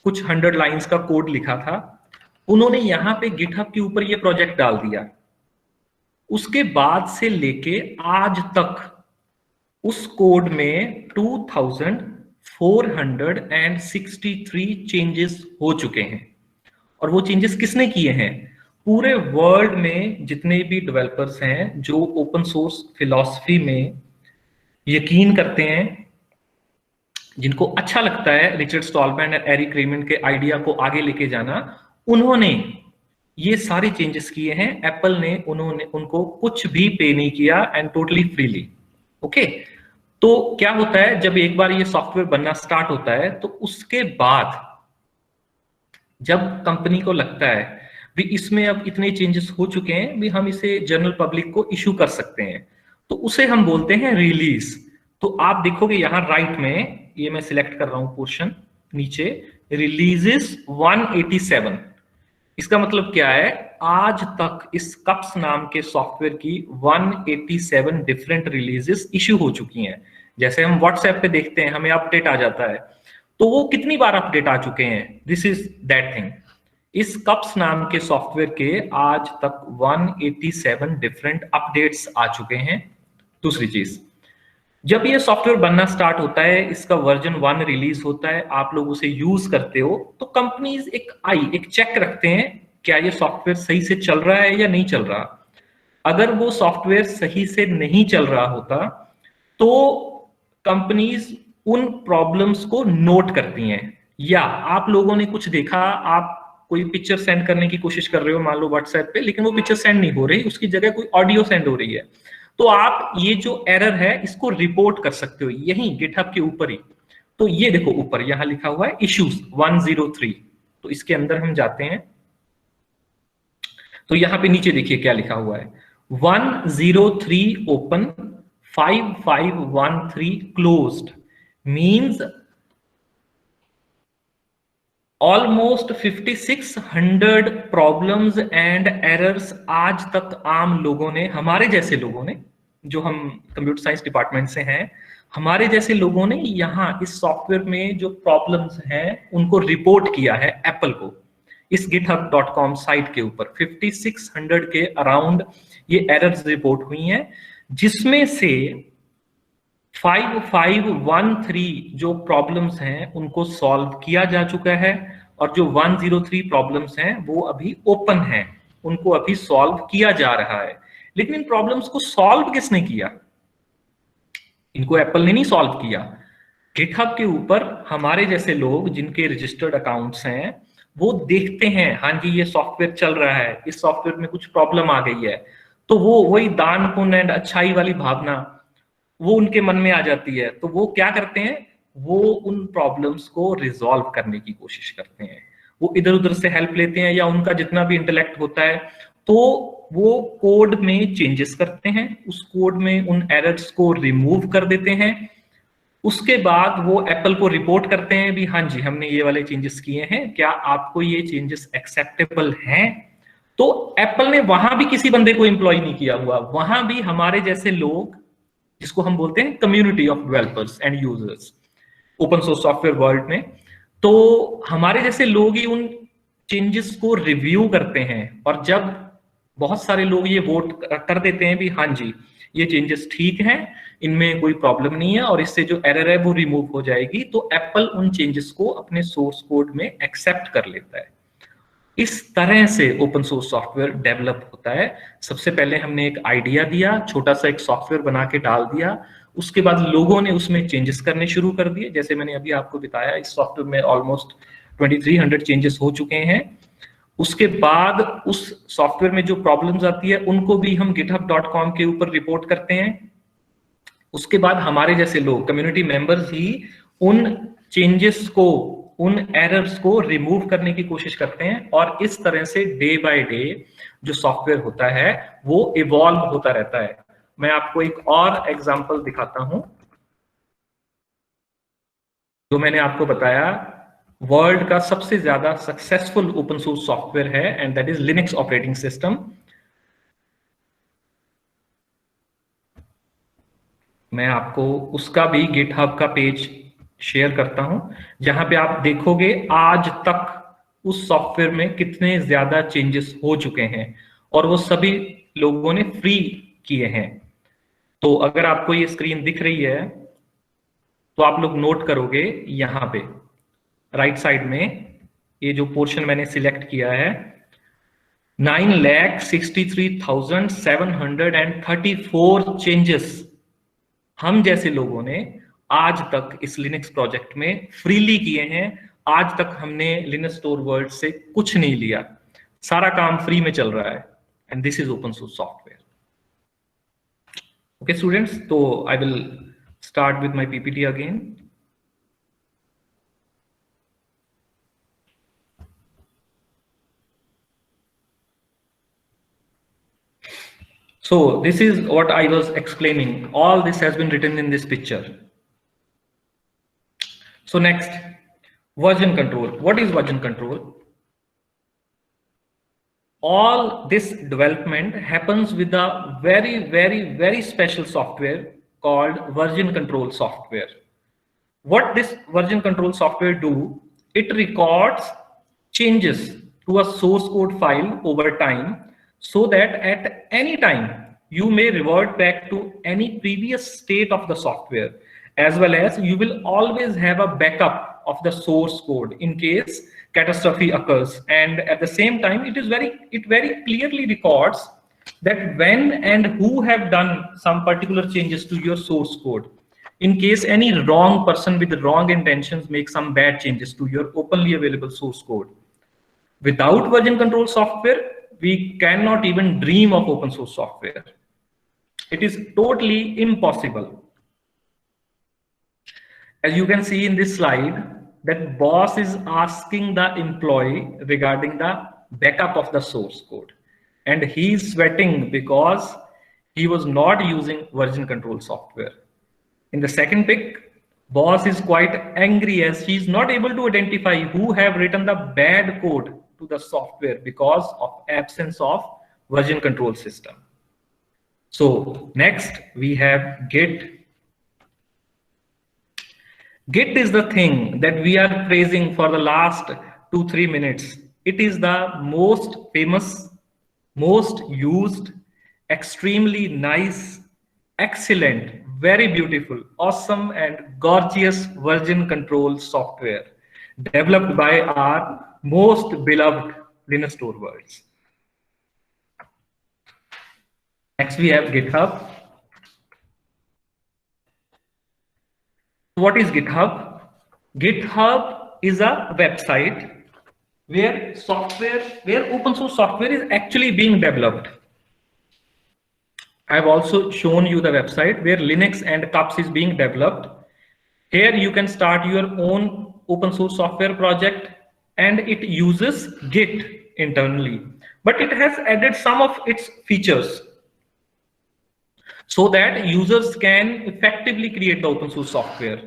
कुछ 100 लाइंस का कोड लिखा था, उन्होंने यहाँ पे गिटहब के ऊपर ये प्रोजेक्ट डाल दिया. उसके बाद से लेके आज तक उस कोड में 2463 चेंजेस हो चुके हैं. और वो चेंजेस किसने किए हैं? पूरे वर्ल्ड में जितने भी डेवलपर्स हैं जो ओपन सोर्स फिलॉसफी में यकीन करते हैं, जिनको अच्छा लगता है रिचर्ड स्टॉलमैन और एरिक रेमंड के आइडिया को आगे लेके जाना, उन्होंने ये सारे चेंजेस किए हैं। एप्पल ने उनको कुछ भी पे नहीं किया एंड टोटली फ्रीली। ओके, तो क्या होता है जब एक बार ये सॉफ्टवेयर बनना स्टार्ट होता है तो उसके बाद जब कंपनी को लगता है भी इसमें अब इतने चेंजेस हो चुके हैं भी हम इसे जनरल पब्लिक को इशू कर सकते हैं, तो उसे हम बोलते हैं रिलीज। तो आप देखोगे यहां राइट में, ये मैं सिलेक्ट कर रहा हूं पोर्शन नीचे, रिलीजेस 187। इसका मतलब क्या है, आज तक इस कप्स नाम के सॉफ्टवेयर की 187 डिफरेंट रिलीजेस इश्यू हो चुकी हैं। जैसे हम व्हाट्सएप पे देखते हैं हमें अपडेट आ जाता है, तो वो कितनी बार अपडेट आ चुके हैं, दिस इज दैट थिंग। इस कप्स नाम के सॉफ्टवेयर के आज तक 187 डिफरेंट अपडेट्स आ चुके हैं। दूसरी चीज, जब ये सॉफ्टवेयर बनना स्टार्ट होता है, इसका वर्जन 1 रिलीज होता है, आप लोग उसे यूज करते हो, तो कंपनीज एक चेक रखते हैं क्या ये सॉफ्टवेयर सही से चल रहा है या नहीं चल रहा। अगर वो सॉफ्टवेयर सही से नहीं चल रहा होता तो कंपनीज उन प्रॉब्लम्स को नोट करती हैं। या आप लोगों ने कुछ देखा, आप कोई पिक्चर सेंड करने की कोशिश कर रहे हो मान लो व्हाट्सएप पे, लेकिन वो पिक्चर सेंड नहीं हो रही, उसकी जगह कोई ऑडियो सेंड हो रही है, तो आप ये जो एरर है इसको रिपोर्ट कर सकते हो यहीं गिटहब के ऊपर ही। तो ये देखो ऊपर यहां लिखा हुआ है इश्यूज 103, तो इसके अंदर हम जाते हैं तो यहां पे नीचे देखिए क्या लिखा हुआ है, 103 open, 5513 closed, means almost 5600 problems and errors आज तक आम लोगों ने, हमारे जैसे लोगों ने, जो हम कंप्यूटर साइंस डिपार्टमेंट से हैं, हमारे जैसे लोगों ने यहाँ इस सॉफ्टवेयर में जो प्रॉब्लम्स हैं उनको रिपोर्ट किया है एप्पल को। इस github.com साइट के ऊपर 5600 के अराउंड ये एरर्स रिपोर्ट हुई हैं, जिसमें से 5513 जो प्रॉब्लम्स हैं उनको सॉल्व किया जा चुका है, और जो 103 प्रॉब्लम्स हैं वो अभी ओपन हैं, उनको अभी सॉल्व किया जा रहा है। लेकिन इन प्रॉब्लम्स को सॉल्व किसने किया? इनको एप्पल ने नहीं सॉल्व किया। गिटहब के ऊपर हमारे जैसे लोग जिनके रजिस्टर्ड अकाउंट्स हैं वो देखते हैं, हाँ जी ये सॉफ्टवेयर चल रहा है, इस सॉफ्टवेयर में कुछ प्रॉब्लम आ गई है, तो वो वही दान पुण्य एंड अच्छाई वाली भावना वो उनके मन में आ जाती है। तो वो क्या करते हैं, वो उन प्रॉब्लम्स को रिजॉल्व करने की कोशिश करते हैं, वो इधर उधर से हेल्प लेते हैं, या उनका जितना भी इंटेलेक्ट होता है तो वो कोड में चेंजेस करते हैं, उस कोड में उन एरर्स को रिमूव कर देते हैं। उसके बाद वो एप्पल को रिपोर्ट करते हैं भी हाँ जी हमने ये वाले चेंजेस किए हैं, क्या आपको ये चेंजेस एक्सेप्टेबल हैं? तो एप्पल ने वहां भी किसी बंदे को एम्प्लॉय नहीं किया हुआ, वहां भी हमारे जैसे लोग, जिसको हम बोलते हैं community of developers and users open source software world में, तो हमारे जैसे लोग ही उन चेंजेस को रिव्यू करते हैं। और जब बहुत सारे लोग ये वोट कर देते हैं भी हाँ जी ये चेंजेस ठीक हैं, इनमें कोई प्रॉब्लम नहीं है और इससे जो एरर है वो रिमूव हो जाएगी, तो एप्पल उन चेंजेस को अपने सोर्स कोड में एक्सेप्ट कर लेता है। इस तरह से ओपन सोर्स सॉफ्टवेयर डेवलप होता है। सबसे पहले हमने एक आइडिया दिया, छोटा सा एक सॉफ्टवेयर बना के डाल दिया, उसके बाद लोगों ने उसमें चेंजेस करने शुरू कर दिए। जैसे मैंने अभी आपको बताया इस सॉफ्टवेयर में ऑलमोस्ट 2300 चेंजेस हो चुके हैं। उसके बाद उस सॉफ्टवेयर में जो प्रॉब्लम्स आती है उनको भी हम github.com के ऊपर रिपोर्ट करते हैं। उसके बाद हमारे जैसे लोग कम्युनिटी मेंबर्स ही उन चेंजेस को, उन एरर्स को रिमूव करने की कोशिश करते हैं, और इस तरह से डे बाय डे जो सॉफ्टवेयर होता है वो इवॉल्व होता रहता है। मैं आपको एक और एग्जांपल दिखाता हूं। जो मैंने आपको बताया वर्ल्ड का सबसे ज्यादा सक्सेसफुल ओपन सोर्स सॉफ्टवेयर है and that is Linux operating system. मैं आपको उसका भी गिटहब का पेज शेयर करता हूं, जहां पे आप देखोगे आज तक उस सॉफ्टवेयर में कितने ज्यादा चेंजेस हो चुके हैं, और वो सभी लोगों ने फ्री किए हैं। तो अगर आपको ये स्क्रीन दिख रही है तो आप लोग नोट करोगे यहां पे राइट साइड में ये जो पोर्शन मैंने सिलेक्ट किया है, 9,63,734 चेंजेस हम जैसे लोगों ने आज तक इस लिनक्स प्रोजेक्ट में फ्रीली किए हैं। आज तक हमने लिनक्स स्टोर वर्ल्ड से कुछ नहीं लिया, सारा काम फ्री में चल रहा है, and this is open source software. Okay students, तो I will start with my PPT again. So this is what I was explaining. All this has been written in this picture. So next, version control. What is version control? All this development happens with a very special software called version control software. What this version control software do? It records changes to a source code file over time, so that at any time you may revert back to any previous state of the software, as well as you will always have a backup of the source code in case catastrophe occurs. And at the same time, it very clearly records that when and who have done some particular changes to your source code, in case any wrong person with the wrong intentions make some bad changes to your openly available source code. Without version control software, we cannot even dream of open source software. It is totally impossible. As you can see in this slide, that boss is asking the employee regarding the backup of the source code, and he is sweating because he was not using version control software. In the second pic, boss is quite angry as he is not able to identify who have written the bad code to the software because of absence of version control system. So next we have Git. Git is the thing that we are praising for the last 2-3 minutes. It is the most famous, most used, extremely nice, excellent, very beautiful, awesome and gorgeous version control software developed by our most beloved Linux store worlds. Next we have GitHub. What is GitHub? GitHub is a website where open source software is actually being developed. I've also shown you the website where Linux and CUPS is being developed. Here you can start your own open source software project, and it uses Git internally, but it has added some of its features so that users can effectively create the open source software.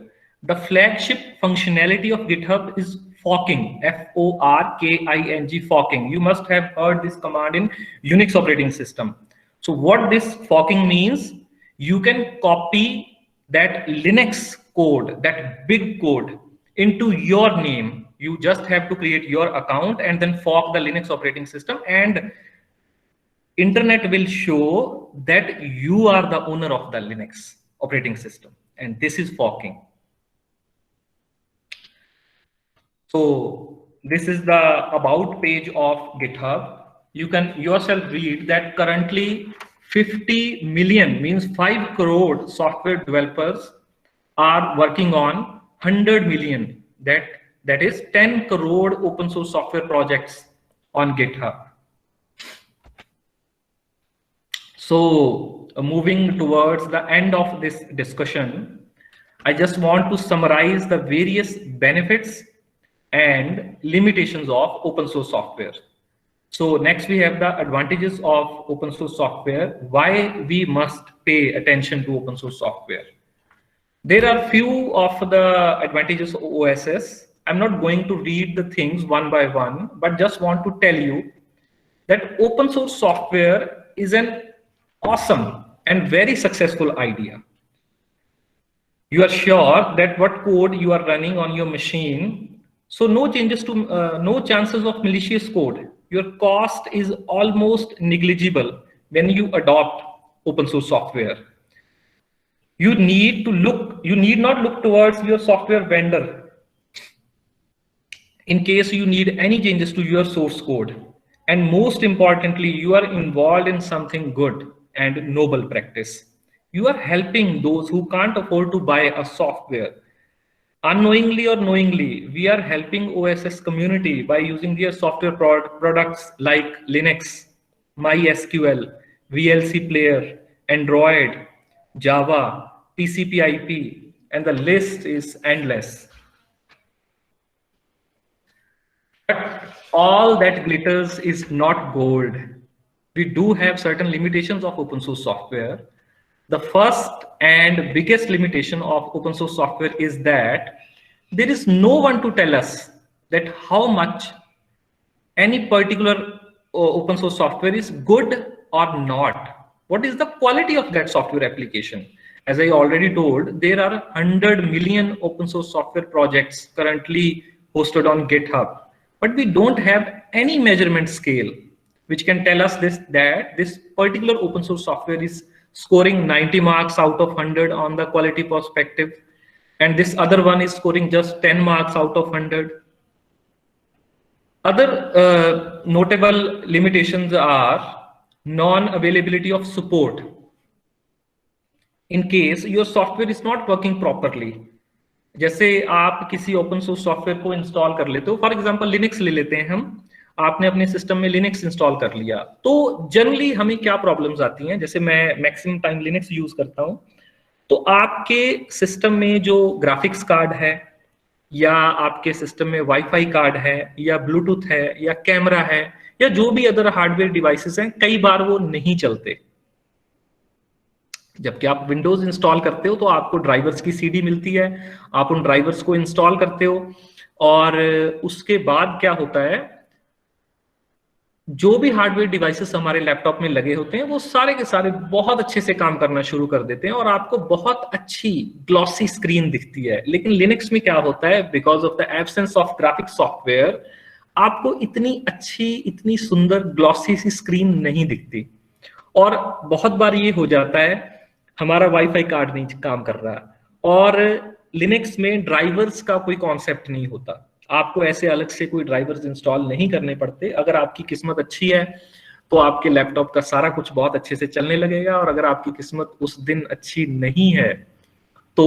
The flagship functionality of GitHub is forking, F-O-R-K-I-G, forking. You must have heard this command in Unix operating system. So what this forking means, you can copy that Linux code, that big code, into your name. You just have to create your account and then fork the Linux operating system, and internet will show that you are the owner of the Linux operating system, and this is forking. So this is the about page of GitHub. You can yourself read that currently 50 million, means 5 crore software developers are working on 100 million, that is 10 crore open source software projects on GitHub. So moving towards the end of this discussion, I just want to summarize the various benefits and limitations of open source software. So next we have the advantages of open source software, why we must pay attention to open source software. There are few of the advantages of OSS. I'm not going to read the things one by one, but just want to tell you that open source software is an awesome and very successful idea. You are sure that what code you are running on your machine, so no changes to no chances of malicious code. Your cost is almost negligible when you adopt open source software. You need not look towards your software vendor in case you need any changes to your source code. And most importantly, you are involved in something good and noble practice. you are helping those who can't afford to buy a software. Unknowingly or knowingly, we are helping OSS community by using their software products like Linux, MySQL, VLC Player, Android, Java, TCP/IP, and the list is endless. But all that glitters is not gold. We do have certain limitations of open source software. The first and biggest limitation of open source software is that there is no one to tell us that how much any particular open source software is good or not. What is the quality of that software application? As I already told, there are 100 million open source software projects currently hosted on GitHub, but we don't have any measurement scale which can tell us that this particular open source software is scoring 90 marks out of 100 on the quality perspective, and this other one is scoring just 10 marks out of 100. Other notable limitations are non-availability of support in case your software is not working properly. जैसे आप किसी open source software को install कर लेते हो, for example Linux ले लेते हैं हम, आपने अपने सिस्टम में लिनक्स इंस्टॉल कर लिया, तो जनरली हमें क्या प्रॉब्लम्स आती हैं, जैसे मैं मैक्सिमम टाइम लिनक्स यूज करता हूं, तो आपके सिस्टम में जो ग्राफिक्स कार्ड है या आपके सिस्टम में वाईफाई कार्ड है या ब्लूटूथ है या कैमरा है या जो भी अदर हार्डवेयर डिवाइसेस हैं, कई बार वो नहीं चलते। जबकि आप विंडोज इंस्टॉल करते हो तो आपको ड्राइवर्स की सीडी मिलती है, आप उन ड्राइवर्स को इंस्टॉल करते हो और उसके बाद क्या होता है, जो भी हार्डवेयर डिवाइसेस हमारे लैपटॉप में लगे होते हैं वो सारे के सारे बहुत अच्छे से काम करना शुरू कर देते हैं और आपको बहुत अच्छी ग्लॉसी स्क्रीन दिखती है। लेकिन लिनक्स में क्या होता है, because of the absence of graphic software, आपको इतनी अच्छी, इतनी सुंदर ग्लॉसी सी स्क्रीन नहीं दिखती। और बहुत बार ये हो जाता है, हमारा वाईफाई कार्ड नहीं काम कर रहा और लिनक्स में ड्राइवर्स का कोई कॉन्सेप्ट नहीं होता, आपको ऐसे अलग से कोई ड्राइवर्स इंस्टॉल नहीं करने पड़ते। अगर आपकी किस्मत अच्छी है तो आपके लैपटॉप का सारा कुछ बहुत अच्छे से चलने लगेगा, और अगर आपकी किस्मत उस दिन अच्छी नहीं है तो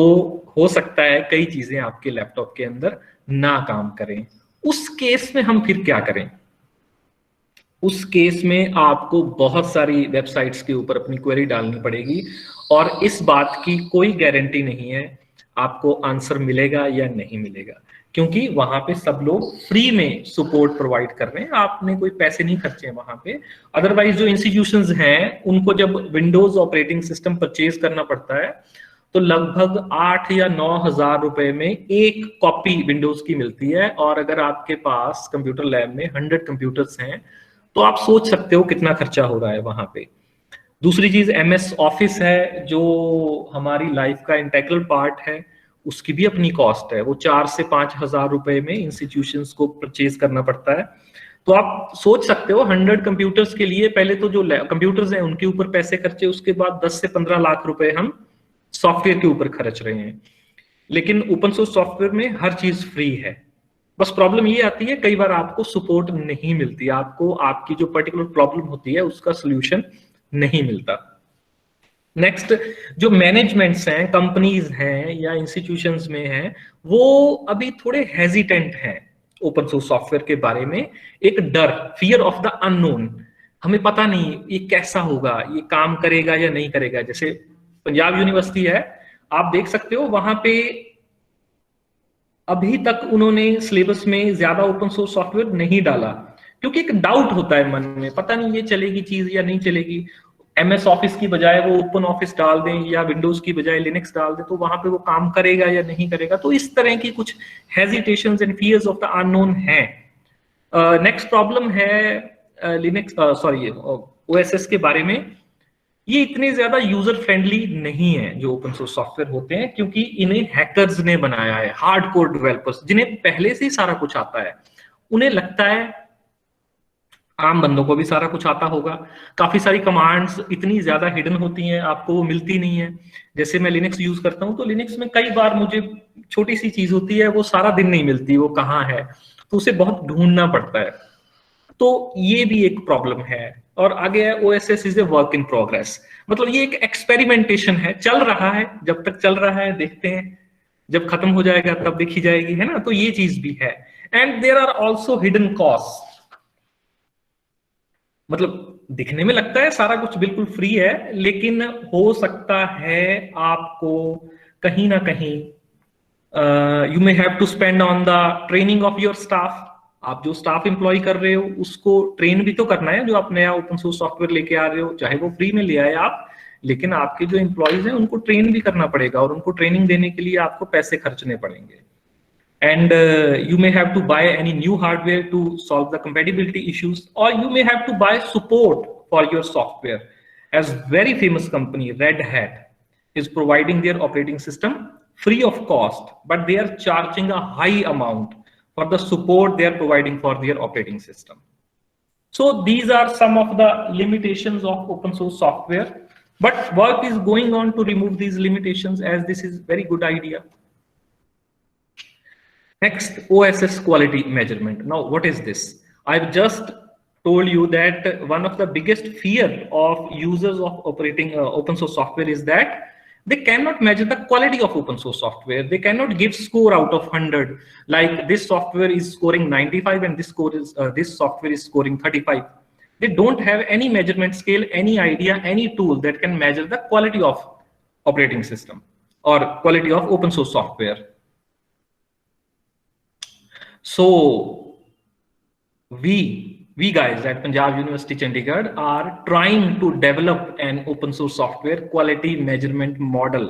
हो सकता है कई चीजें आपके लैपटॉप के अंदर ना काम करें। उस केस में हम फिर क्या करें? उस केस में आपको बहुत सारी वेबसाइट्स के ऊपर अपनी क्वेरी डालनी पड़ेगी और इस बात की कोई गारंटी नहीं है आपको आंसर मिलेगा या नहीं मिलेगा, क्योंकि वहां पे सब लोग फ्री में सपोर्ट प्रोवाइड कर रहे हैं, आपने कोई पैसे नहीं खर्चे वहां पे। अदरवाइज जो इंस्टीट्यूशंस हैं उनको जब विंडोज ऑपरेटिंग सिस्टम परचेज करना पड़ता है तो लगभग 8 या 9 हजार रुपए में एक कॉपी विंडोज की मिलती है, और अगर आपके पास कंप्यूटर लैब में 100 कंप्यूटर्स हैं तो आप सोच सकते हो कितना खर्चा हो रहा है वहां पे। दूसरी चीज MS ऑफिस है, जो हमारी लाइफ का इंटेग्रल पार्ट है, उसकी भी अपनी कॉस्ट है, वो 4 से 5 हजार रुपए में इंस्टीट्यूशंस को परचेज करना पड़ता है। तो आप सोच सकते हो 100 कंप्यूटर्स के लिए पहले तो जो कंप्यूटर्स हैं उनके ऊपर पैसे खर्चे, उसके बाद 10 से 15 लाख रुपए हम सॉफ्टवेयर के ऊपर खर्च रहे हैं। लेकिन ओपन सोर्स सॉफ्टवेयर में हर चीज फ्री है, बस प्रॉब्लम ये आती है कई बार आपको सपोर्ट नहीं मिलती, आपको आपकी जो पर्टिकुलर प्रॉब्लम होती है उसका सोल्यूशन नहीं मिलता। नेक्स्ट, जो मैनेजमेंट्स हैं, कंपनीज हैं या इंस्टीट्यूशंस में हैं, वो अभी थोड़े हेजिटेंट हैं ओपन सोर्स सॉफ्टवेयर के बारे में। एक डर, फियर ऑफ द अननोन, हमें पता नहीं ये कैसा होगा, ये काम करेगा या नहीं करेगा। जैसे पंजाब यूनिवर्सिटी है, आप देख सकते हो वहां पे अभी तक उन्होंने सिलेबस में ज्यादा ओपन सोर्स सॉफ्टवेयर नहीं डाला, क्योंकि एक डाउट होता है मन में, पता नहीं ये चलेगी चीज या नहीं चलेगी। MS ऑफिस की बजाय वो ओपन ऑफिस डाल दें या विंडोज की बजाय लिनक्स डाल दें तो वहां पे वो काम करेगा या नहीं करेगा। तो इस तरह की कुछ hesitations and fears of the unknown है। नेक्स्ट प्रॉब्लम है लिनक्स OSS के बारे में, ये इतने ज्यादा यूजर फ्रेंडली नहीं है जो ओपन सोर्स सॉफ्टवेयर होते हैं, क्योंकि इन्हें हैकर्स ने बनाया है, हार्डकोर डेवलपर्स जिन्हें पहले से ही सारा कुछ आता है। उन्हें लगता है आम बंदों को भी सारा कुछ आता होगा। काफी सारी कमांड्स इतनी ज्यादा हिडन होती हैं, आपको वो मिलती नहीं है। जैसे मैं लिनक्स यूज करता हूँ तो लिनक्स में कई बार मुझे छोटी सी चीज होती है वो सारा दिन नहीं मिलती, वो कहाँ है, तो उसे बहुत ढूंढना पड़ता है। तो ये भी एक प्रॉब्लम है। और आगे है OSS is a work in progress, मतलब ये एक एक्सपेरिमेंटेशन है, चल रहा है, जब तक चल रहा है देखते हैं, जब खत्म हो जाएगा तब देखी जाएगी, है ना। तो ये चीज भी है। And there are also hidden cost, मतलब दिखने में लगता है सारा कुछ बिल्कुल फ्री है, लेकिन हो सकता है आपको कहीं ना कहीं you may have to spend on the training of your staff. आप जो स्टाफ एम्प्लॉय कर रहे हो उसको ट्रेन भी तो करना है, जो आप नया ओपन सोर्स सॉफ्टवेयर लेके आ रहे हो, चाहे वो फ्री में ले आए आप, लेकिन आपके जो एम्प्लॉयज हैं उनको ट्रेन भी करना पड़ेगा, और उनको ट्रेनिंग देने के लिए आपको पैसे खर्चने पड़ेंगे। And you may have to buy any new hardware to solve the compatibility issues, or you may have to buy support for your software, as very famous company Red Hat is providing their operating system free of cost, but they are charging a high amount for the support they are providing for their operating system. So these are some of the limitations of open source software, but work is going on to remove these limitations, as this is very good idea. Next, OSS quality measurement. Now, what is this? I've just told you that one of the biggest fear of users of operating open source software is that they cannot measure the quality of open source software. They cannot give score out of 100. Like this software is scoring 95 and this software is scoring 35. They don't have any measurement scale, any idea, any tool that can measure the quality of operating system or quality of open source software. So we guys at Punjab University Chandigarh are trying to develop an open source software quality measurement model,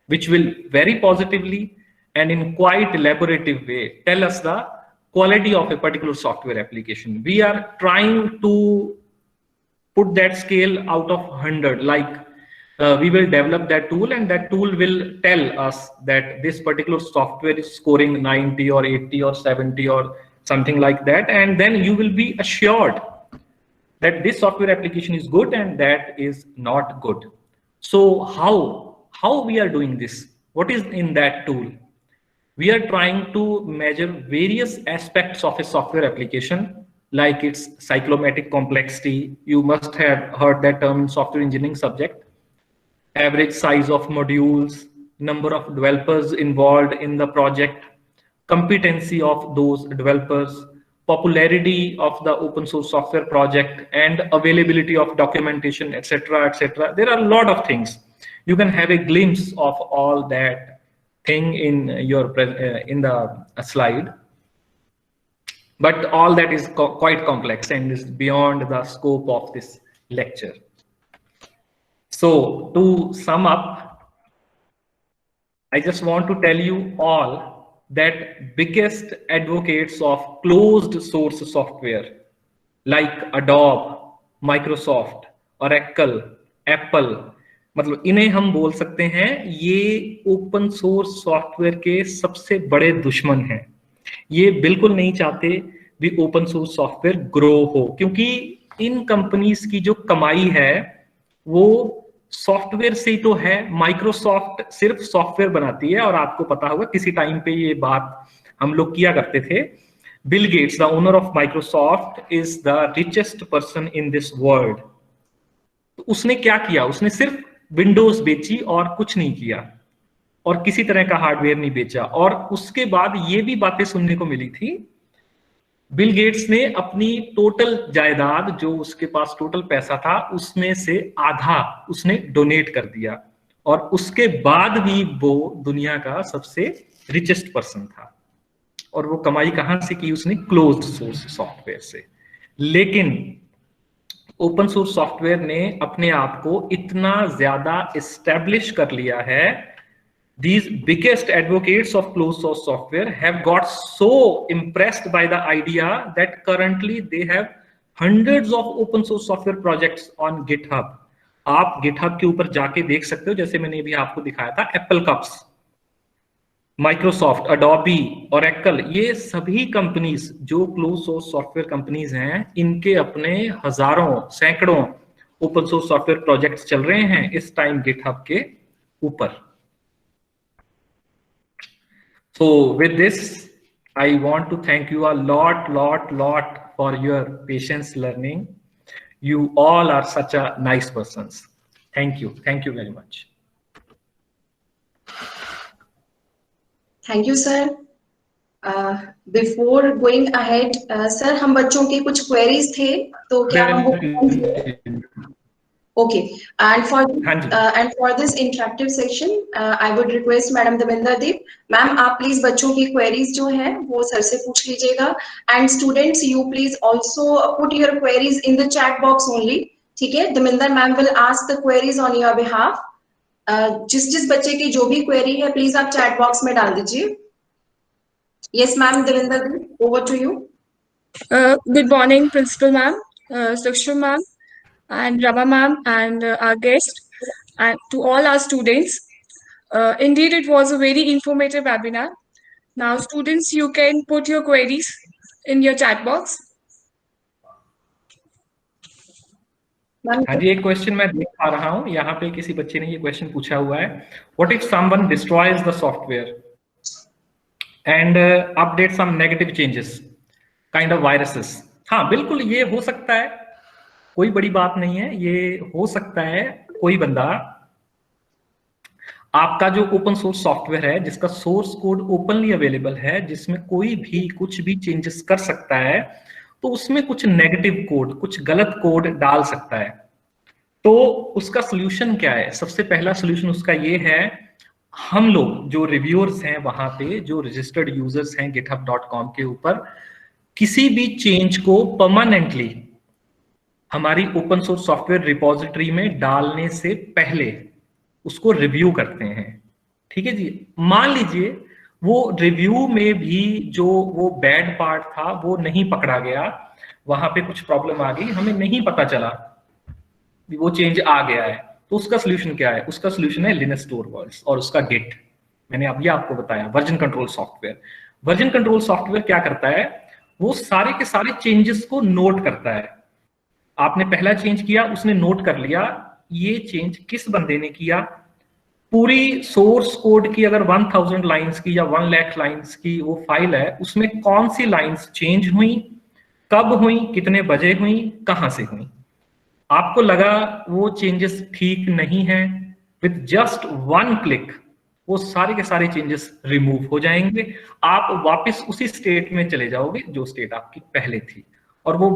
which will very positively and in quite elaborative way tell us the quality of a particular software application. We are trying to put that scale out of 100, like we will develop that tool, and that tool will tell us that this particular software is scoring 90 or 80 or 70 or something like that, and then you will be assured that this software application is good and that is not good. So how we are doing this? What is in that tool? We are trying to measure various aspects of a software application, like its cyclomatic complexity. You must have heard that term in software engineering subject. Average size of modules, number of developers involved in the project, competency of those developers, popularity of the open source software project, and availability of documentation, etc., etc. There are a lot of things. You can have a glimpse of all that thing in your in the slide, but all that is quite complex and is beyond the scope of this lecture. So to sum up, I just want to tell you all that biggest advocates of closed source software like Adobe, Microsoft, Oracle, Apple, मतलब इन्हें हम बोल सकते हैं ये open source software के सबसे बड़े दुश्मन हैं। ये बिल्कुल नहीं चाहते भी ओपन सोर्स सॉफ्टवेयर ग्रो हो, क्योंकि इन कंपनीज की जो कमाई है वो सॉफ्टवेयर से ही तो है। माइक्रोसॉफ्ट सिर्फ सॉफ्टवेयर बनाती है, और आपको पता होगा किसी टाइम पे ये बात हम लोग किया करते थे। Bill Gates, the owner of Microsoft, is the richest person in this world. तो उसने क्या किया? उसने सिर्फ विंडोज बेची और कुछ नहीं किया, और किसी तरह का हार्डवेयर नहीं बेचा। और उसके बाद ये भी बातें सुनने को मिली थी, बिल गेट्स ने अपनी टोटल जायदाद, जो उसके पास टोटल पैसा था, उसमें से आधा उसने डोनेट कर दिया, और उसके बाद भी वो दुनिया का सबसे रिचेस्ट पर्सन था। और वो कमाई कहां से की? उसने क्लोज्ड सोर्स सॉफ्टवेयर से। लेकिन ओपन सोर्स सॉफ्टवेयर ने अपने आप को इतना ज्यादा एस्टेब्लिश कर लिया है, these biggest advocates of closed source software have got so impressed by the idea that currently they have hundreds of open source software projects on GitHub. आप GitHub के ऊपर जाके देख सकते हो, जैसे मैंने भी आपको दिखाया था, Apple cups, Microsoft, Adobe, Oracle, ये सभी कंपनीज जो क्लोज सोर्स सॉफ्टवेयर कंपनीज हैं, इनके अपने हजारों सैकड़ों ओपन सोर्स सॉफ्टवेयर प्रोजेक्ट्स चल रहे हैं इस टाइम GitHub के ऊपर। So with this, I want to thank you a lot for your patience learning. You all are such a nice persons. Thank you very much. Thank you, sir. Before going ahead, sir, हम बच्चों के कुछ queries थे, तो क्या हम वो Okay, and for this interactive section, I would request Madam Davinder Deep, ma'am आप please बच्चों की queries जो हैं वो सर से पूछ लीजिएगा, and students you please also put your queries in the chat box only, ठीक है? Davinder ma'am will ask the queries on your behalf. जिस बच्चे की जो भी query है please आप chat box में डाल दीजिए. Yes, ma'am, Davinder Deep, over to you. Good morning, Principal ma'am, Sukshma ma'am, and Rama ma'am, and our guest, and to all our students. Indeed, it was a very informative webinar. Now, students, you can put your queries in your chat box. हाँ जी, एक question मैं देख पा रहा हूँ यहाँ पे, किसी बच्चे ने ये क्वेश्चन पूछा हुआ है, what if someone destroys the software and update some negative changes kind of viruses? हाँ बिल्कुल, ये हो सकता है, कोई बड़ी बात नहीं है, ये हो सकता है। कोई बंदा आपका जो ओपन सोर्स सॉफ्टवेयर है, जिसका सोर्स कोड ओपनली अवेलेबल है, जिसमें कोई भी कुछ भी चेंजेस कर सकता है, तो उसमें कुछ नेगेटिव कोड, कुछ गलत कोड डाल सकता है। तो उसका सोल्यूशन क्या है? सबसे पहला सोल्यूशन उसका ये है, हम लोग जो रिव्यूअर्स हैं वहां पे, जो रजिस्टर्ड यूजर्स हैं github.com के ऊपर, किसी भी चेंज को परमानेंटली हमारी ओपन सोर्स सॉफ्टवेयर रिपोजिटरी में डालने से पहले उसको रिव्यू करते हैं। ठीक है जी, मान लीजिए वो रिव्यू में भी जो वो बैड पार्ट था वो नहीं पकड़ा गया, वहां पे कुछ प्रॉब्लम आ गई, हमें नहीं पता चला, वो चेंज आ गया है, तो उसका सोल्यूशन क्या है? उसका सोल्यूशन है लिनक्स टोरवॉल्ट्स और उसका गिट। मैंने अभी आपको बताया version control software. Version control software क्या करता है? वो सारे के सारे चेंजेस को नोट करता है। आपने पहला चेंज किया, उसने नोट कर लिया ये चेंज किस बंदे ने किया, पूरी सोर्स कोड की अगर 1000 लाइंस की या 1 लाख लाइंस की वो फाइल है, उसमें कौन सी लाइंस चेंज हुई, कब हुई, कितने बजे हुई, कहां से हुई। आपको लगा वो चेंजेस ठीक नहीं है, विद जस्ट 1 क्लिक वो सारे के सारे चेंजेस रिमूव हो जाएंगे, आप वापस उसी स्टेट में चले जाओगे जो स्टेट आपकी पहले थी, और वो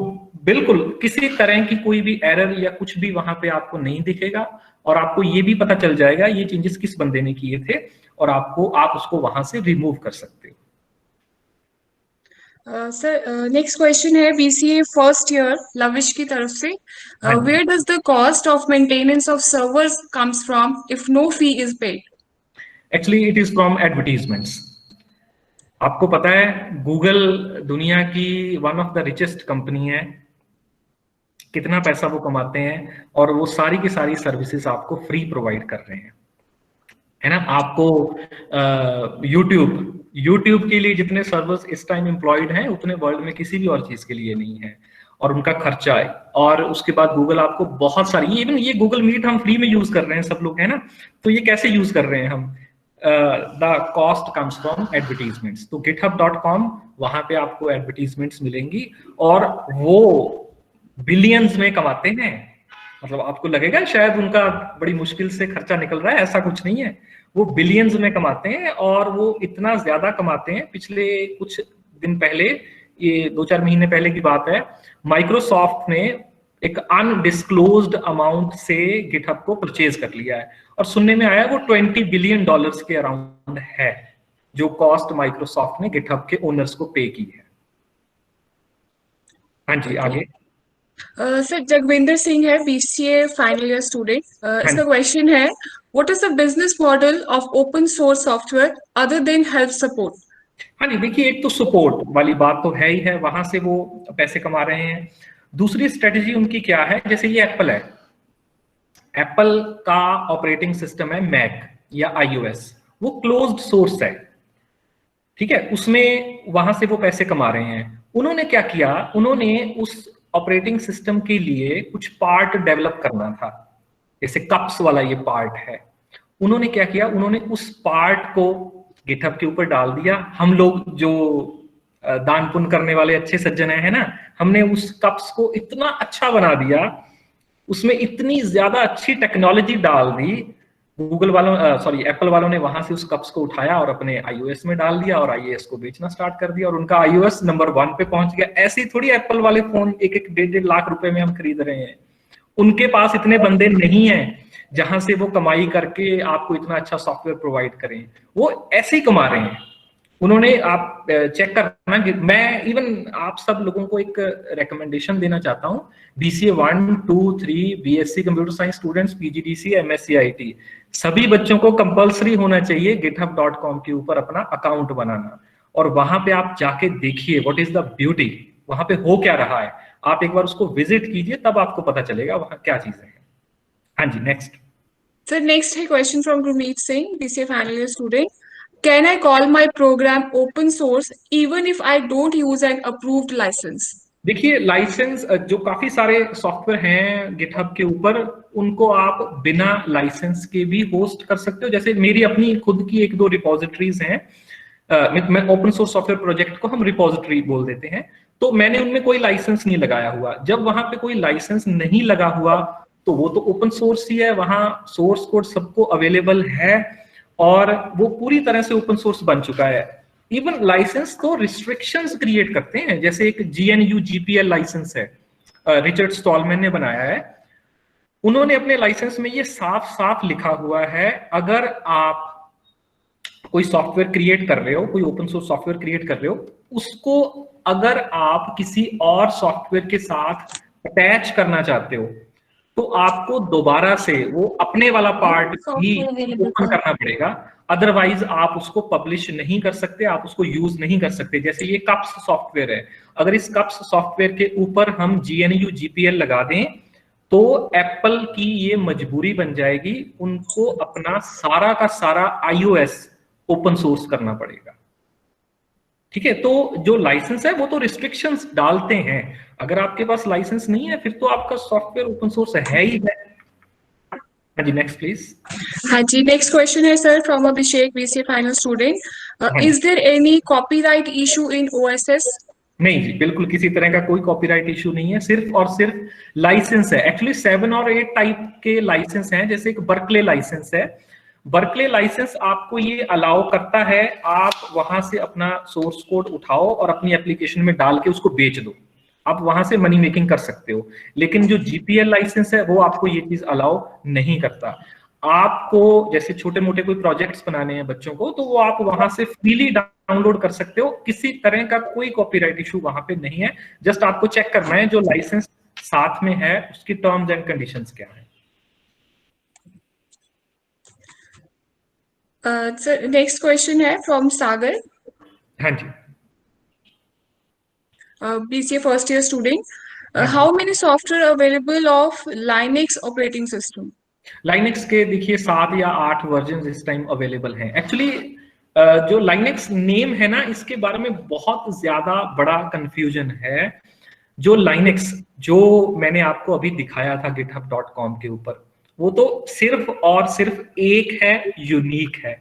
बिल्कुल किसी तरह की कोई भी एरर या कुछ भी वहां पे आपको नहीं दिखेगा, और आपको ये भी पता चल जाएगा ये चेंजेस किस बंदे ने किए थे, और आप उसको वहां से रिमूव कर सकते हो। सर, नेक्स्ट क्वेश्चन है BCA फर्स्ट ईयर लविश की तरफ से, where does the cost of maintenance of servers comes from if no fee is paid? Actually it is from advertisements. आपको पता है गूगल दुनिया की one of the richest company है, कितना पैसा वो कमाते हैं, और वो सारी की सारी सर्विसेज आपको फ्री प्रोवाइड कर रहे हैं, है ना। आपको यूट्यूब के लिए जितने सर्वर्स इस टाइम एम्प्लॉयड हैं उतने वर्ल्ड में किसी भी और चीज के लिए नहीं है, और उनका खर्चा है। और उसके बाद गूगल आपको बहुत सारी, इवन ये गूगल मीट हम फ्री में यूज कर रहे हैं सब लोग, है ना, तो ये कैसे यूज कर रहे हैं हम? The cost comes from advertisements. तो github.com, वहां पे आपको एडवर्टीजमेंट्स मिलेंगी, और वो बिलियंस में कमाते हैं। मतलब आपको लगेगा शायद उनका बड़ी मुश्किल से खर्चा निकल रहा है, ऐसा कुछ नहीं है, वो बिलियंस में कमाते हैं, और वो इतना ज्यादा कमाते हैं। पिछले कुछ दिन पहले, ये 2-4 महीने पहले की बात है, माइक्रोसॉफ्ट ने एक अनडिस्क्लोज्ड अमाउंट से गिटहब को परचेज कर लिया है, और सुनने में आया वो $20 बिलियन के अराउंड है, जो कॉस्ट माइक्रोसॉफ्ट ने गिटहब के ओनर्स को पे की है। हाँ जी, आगे। सर, जगविंदर सिंह है BCA फाइनल ईयर स्टूडेंट, इसका क्वेश्चन है, what is the business model of open source software other than help support? हाँ जी, देखिए, एक तो सपोर्ट वाली बात तो है ही है, वहां से वो पैसे कमा रहे हैं। दूसरी स्ट्रेटेजी उनकी क्या है? जैसे ये एप्पल है, एप्पल का ऑपरेटिंग सिस्टम है मैक या iOS, वो क्लोज्ड सोर्स है, ठीक है, उसमें वहां से वो पैसे कमा रहे हैं। उन्होंने क्या किया? उन्होंने उस ऑपरेटिंग सिस्टम के लिए कुछ पार्ट डेवलप करना था, जैसे कप्स वाला ये पार्ट है। उन्होंने क्या किया? उन्होंने उस पार्ट को गिटहब के ऊपर डाल दिया। हम लोग जो दान पुण्य करने वाले अच्छे सज्जन है ना, हमने उस कप्स को इतना अच्छा बना दिया, उसमें इतनी ज्यादा अच्छी टेक्नोलॉजी डाल दी, गूगल वालों एप्पल वालों ने वहां से उस कप्स को उठाया और अपने iOS में डाल दिया और iOS को बेचना स्टार्ट कर दिया और उनका iOS नंबर 1 पे पहुंच गया। ऐसे ही थोड़ी एप्पल वाले फोन 1-1 लाख रुपए में हम खरीद रहे हैं, उनके पास इतने बंदे नहीं है जहां से वो कमाई करके आपको इतना अच्छा सॉफ्टवेयर प्रोवाइड करें, वो ऐसे ही कमा रहे हैं। उन्होंने, आप चेक करना कि मैं इवन आप सब लोगों को एक रिकमेंडेशन देना चाहता हूँ, BCA 1, 2, 3, BSc computer science students, PGDC, MSc IT, सभी बच्चों को कंपलसरी होना चाहिए github.com के ऊपर अपना अकाउंट बनाना, और वहां पे आप जाके देखिए व्हाट इज द ब्यूटी, वहां पे हो क्या रहा है, आप एक बार उसको विजिट कीजिए, तब आपको पता चलेगा वहां क्या चीजें हैं। हाँ जी, नेक्स्ट। Sir, next है question from Gurmeet Singh, BCA final year student. Can I call my program open source even if I don't use an approved license? देखिए, लाइसेंस जो काफी सारे सॉफ्टवेयर हैं गिटहब के ऊपर, उनको आप बिना लाइसेंस के भी होस्ट कर सकते हो। जैसे मेरी अपनी खुद की 1-2 रिपोजिटरीज हैं, मैं ओपन सोर्स सॉफ्टवेयर प्रोजेक्ट को हम रिपोजिटरी बोल देते हैं, तो मैंने उनमें कोई लाइसेंस नहीं लगाया हुआ। जब वहां पे कोई लाइसेंस नहीं लगा हुआ तो वो तो ओपन सोर्स ही है, वहां सोर्स कोड सबको अवेलेबल है और वो पूरी तरह से ओपन सोर्स बन चुका है। इवन लाइसेंस तो रिस्ट्रिक्शंस क्रिएट करते हैं, जैसे एक GNU GPL लाइसेंस है, रिचर्ड स्टॉलमैन ने बनाया है। उन्होंने अपने लाइसेंस में ये साफ साफ लिखा हुआ है, अगर आप कोई सॉफ्टवेयर क्रिएट कर रहे हो, कोई ओपन सोर्स सॉफ्टवेयर क्रिएट कर रहे हो, उसको अगर आप किसी और सॉफ्टवेयर के साथ अटैच करना चाहते हो तो आपको दोबारा से वो अपने वाला पार्ट ही ओपन करना पड़ेगा, अदरवाइज आप उसको पब्लिश नहीं कर सकते, आप उसको यूज नहीं कर सकते। जैसे ये कप्स सॉफ्टवेयर है, अगर इस कप्स सॉफ्टवेयर के ऊपर हम GNU GPL लगा दें तो एप्पल की ये मजबूरी बन जाएगी, उनको अपना सारा का सारा iOS ओपन सोर्स करना पड़ेगा। ठीक है, तो जो लाइसेंस है वो तो रिस्ट्रिक्शंस डालते हैं, अगर आपके पास लाइसेंस नहीं है फिर तो आपका सॉफ्टवेयर ओपन सोर्स है ही है। हाँ जी, नेक्स्ट प्लीज। हाँ जी, नेक्स्ट क्वेश्चन है sir from Abhishek, BCA final student. Is there any copyright issue in OSS? नहीं जी, बिल्कुल किसी तरह का कोई कॉपीराइट इशू नहीं है, सिर्फ और सिर्फ लाइसेंस है। एक्चुअली 7 और 8 टाइप के लाइसेंस हैं, जैसे एक बर्कले लाइसेंस है। बर्कले लाइसेंस आपको ये अलाउ करता है, आप वहां से अपना सोर्स कोड उठाओ और अपनी एप्लीकेशन में डाल के उसको बेच दो, आप वहां से मनी मेकिंग कर सकते हो। लेकिन जो GPL लाइसेंस है वो आपको ये चीज अलाउ नहीं करता। आपको जैसे छोटे मोटे कोई प्रोजेक्ट्स बनाने हैं बच्चों को, तो वो आप वहां से फ्रीली डाउनलोड कर सकते हो, किसी तरह का कोई कॉपीराइट इशू वहां पे नहीं है। जस्ट आपको चेक करना है जो लाइसेंस साथ में है उसकी टर्म्स एंड कंडीशंस क्या है। सर नेक्स्ट क्वेश्चन है फ्रॉम सागर, हाँ जी, BCA first year student. How many software available of Linux operating system? Linux के देखिए 7 या 8 वर्जन इस टाइम अवेलेबल हैं। एक्चुअली जो लाइनेक्स नेम है ना, इसके बारे में बहुत ज्यादा बड़ा कंफ्यूजन है। जो लाइनेक्स जो मैंने आपको अभी दिखाया था github.com के ऊपर, वो तो सिर्फ और सिर्फ एक है, यूनिक है,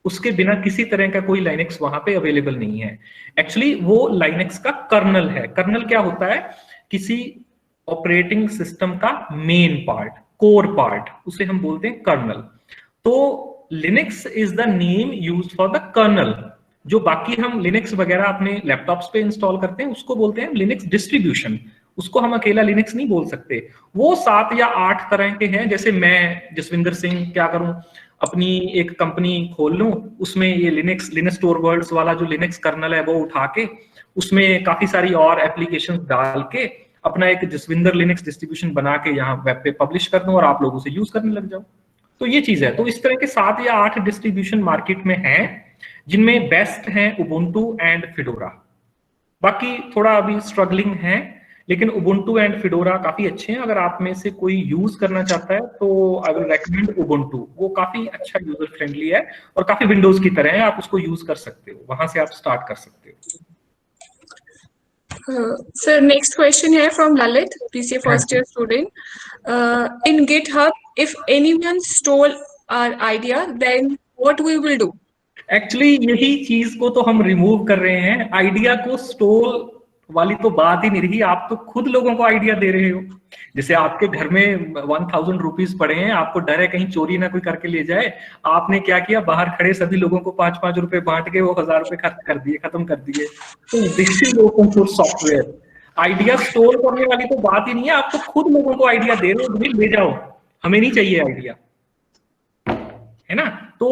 उसके बिना किसी तरह का कोई लाइनेक्स वहां पे अवेलेबल नहीं है। एक्चुअली वो लाइनेक्स का कर्नल है। कर्नल क्या होता है? किसी ऑपरेटिंग सिस्टम का मेन पार्ट, कोर पार्ट, उसे हम बोलते हैं कर्नल। तो Linux is the name used for the kernel. जो बाकी हम लिनक्स वगैरह अपने लैपटॉप्स पे इंस्टॉल करते हैं उसको बोलते हैं लिनक्स डिस्ट्रीब्यूशन, उसको हम अकेला लिनक्स नहीं बोल सकते। वो 7 या 8 तरह के हैं। जैसे मैं जसविंदर सिंह क्या करूं, अपनी एक कंपनी खोल लूं, उसमें ये लिनक्स स्टोर वर्ल्ड्स वाला जो लिनक्स कर्नल है वो उठा के उसमें काफी सारी और एप्लीकेशन डाल के अपना एक जसविंदर लिनक्स डिस्ट्रीब्यूशन बना के यहाँ वेब पे पब्लिश कर दूं और आप लोग उसे यूज करने लग जाओ। तो ये चीज है। तो इस तरह के 7 या 8 डिस्ट्रीब्यूशन मार्केट में हैं, जिनमें बेस्ट हैं उबुंटू एंड फिडोरा। बाकी थोड़ा अभी स्ट्रगलिंग है, लेकिन उबुंटू एंड फिडोरा काफी अच्छे हैं। अगर आप में से कोई यूज करना चाहता है तो आई विल रेकमेंड उबुंटू। वो काफी अच्छा यूजर फ्रेंडली है और काफी विंडोज की तरह है, आप उसको यूज कर सकते हो, वहां से आप स्टार्ट कर सकते हो। Sir, next question here from Lalit, BCA first year student. In GitHub, if anyone stole our idea, then what we will do? Actually यही चीज को तो हम रिमूव कर रहे हैं, आइडिया को स्टोर वाली तो बात ही नहीं रही, आप तो खुद लोगों को आइडिया दे रहे हो। जैसे आपके घर में 1000 रुपीज पड़े हैं, आपको डर है कहीं चोरी ना कोई करके ले जाए, आपने क्या किया, बाहर खड़े सभी लोगों को 5-5 रुपए बांट के वो 1000 रुपए खर्च कर दिए, खत्म कर दिए। तो this is open source software. Idea store करने वाली तो बात ही नहीं है, आप तो खुद लोगों को आइडिया दे रहे हो, ले जाओ, हमें नहीं चाहिए आइडिया, है ना। तो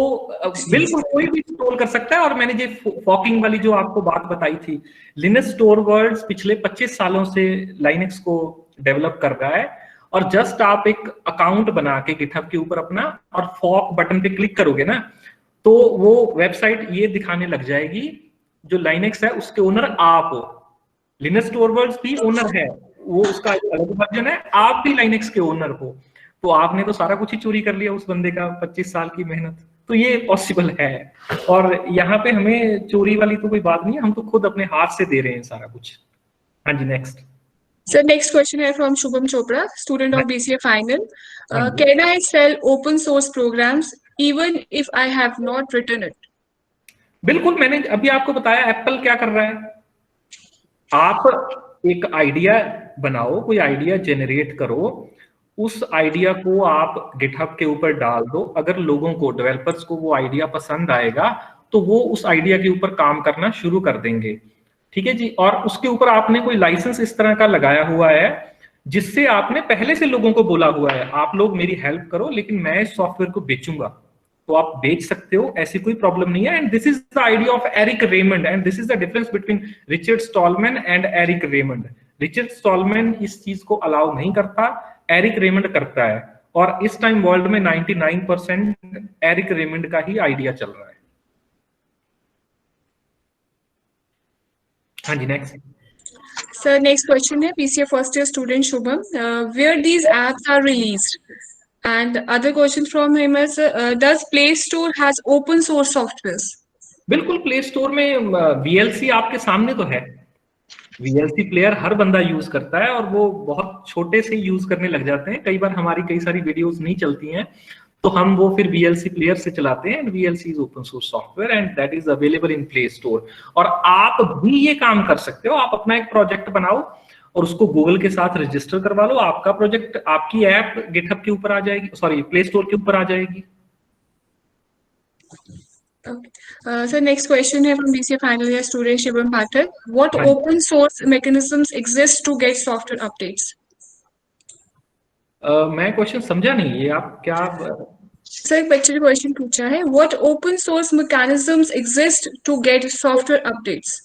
बिल्कुल कोई भी स्टोर कर सकता है। और मैंने जो फॉकिंग वाली जो आपको बात बताई थी, लिनक्स स्टोर वर्ड्स पिछले 25 सालों से लाइनक्स को डेवलप कर रहा है, और जस्ट आप एक अकाउंट बना के गिटहब के ऊपर अपना और फॉक बटन पे क्लिक करोगे ना, तो वो वेबसाइट ये दिखाने लग जाएगी, जो लाइनक्स है उसके ओनर आप हो। लिनक्स स्टोर वर्ड्स भी ओनर है, वो उसका अलग वर्जन है, आप भी लाइनक्स के ओनर हो, तो आपने तो सारा कुछ ही चोरी कर लिया उस बंदे का 25 साल की मेहनत। तो ये पॉसिबल है, और यहाँ पे हमें चोरी वाली तो कोई बात नहीं है, हम तो खुद अपने हाथ से दे रहे हैं सारा कुछ। हाँ जी, next. So next question is from Shubham Chopra, student of BCA final. Can I sell open source programs even if I have not written it? बिल्कुल, मैंने अभी आपको बताया एप्पल क्या कर रहा है। आप एक आइडिया बनाओ, कोई आइडिया जेनरेट करो, उस आइडिया को आप गिटहब के ऊपर डाल दो, अगर लोगों को, डेवलपर्स को वो आइडिया पसंद आएगा तो वो उस आइडिया के ऊपर काम करना शुरू कर देंगे, ठीक है जी। और उसके ऊपर आपने कोई लाइसेंस इस तरह का लगाया हुआ है जिससे आपने पहले से लोगों को बोला हुआ है, आप लोग मेरी हेल्प करो लेकिन मैं इस सॉफ्टवेयर को बेचूंगा, तो आप बेच सकते हो, ऐसी कोई प्रॉब्लम नहीं है। And this is the idea of Eric Raymond, and this is the difference between Richard Stallman and Eric Raymond. Richard Stallman इस चीज को अलाउ नहीं करता, एरिक रेमंड करता है, और इस टाइम वर्ल्ड में 99% एरिक रेमंड का ही आइडिया चल रहा है। हाँ जी, नेक्स्ट। Sir, next question है BCA first year student Shubham. Where these apps are released? And other question from him is, does Play Store has open source softwares? बिल्कुल, play store में VLC आपके सामने तो है, VLC प्लेयर हर बंदा use करता है, और वो बहुत छोटे से यूज करने लग जाते हैं। कई बार हमारी कई सारी वीडियोस नहीं चलती हैं, तो हम वो फिर VLC प्लेयर से चलाते हैं। And VLC is open source software and that is available in play store. और आप भी ये काम कर सकते हो, आप अपना एक प्रोजेक्ट बनाओ और उसको गूगल के साथ रजिस्टर करवा लो, आपका प्रोजेक्ट, आपकी ऐप गिटहब के ऊपर आ जाएगी, सॉरी प्ले स्टोर के ऊपर आ जाएगी। Okay. So next question here from BCA final year student Shubham Pathak. What open source mechanisms exist to get software updates? मैं क्वेश्चन समझा नहीं, ये आप क्या? सर एक बच्चे ने क्वेश्चन पूछा है, What open source mechanisms exist to get software updates?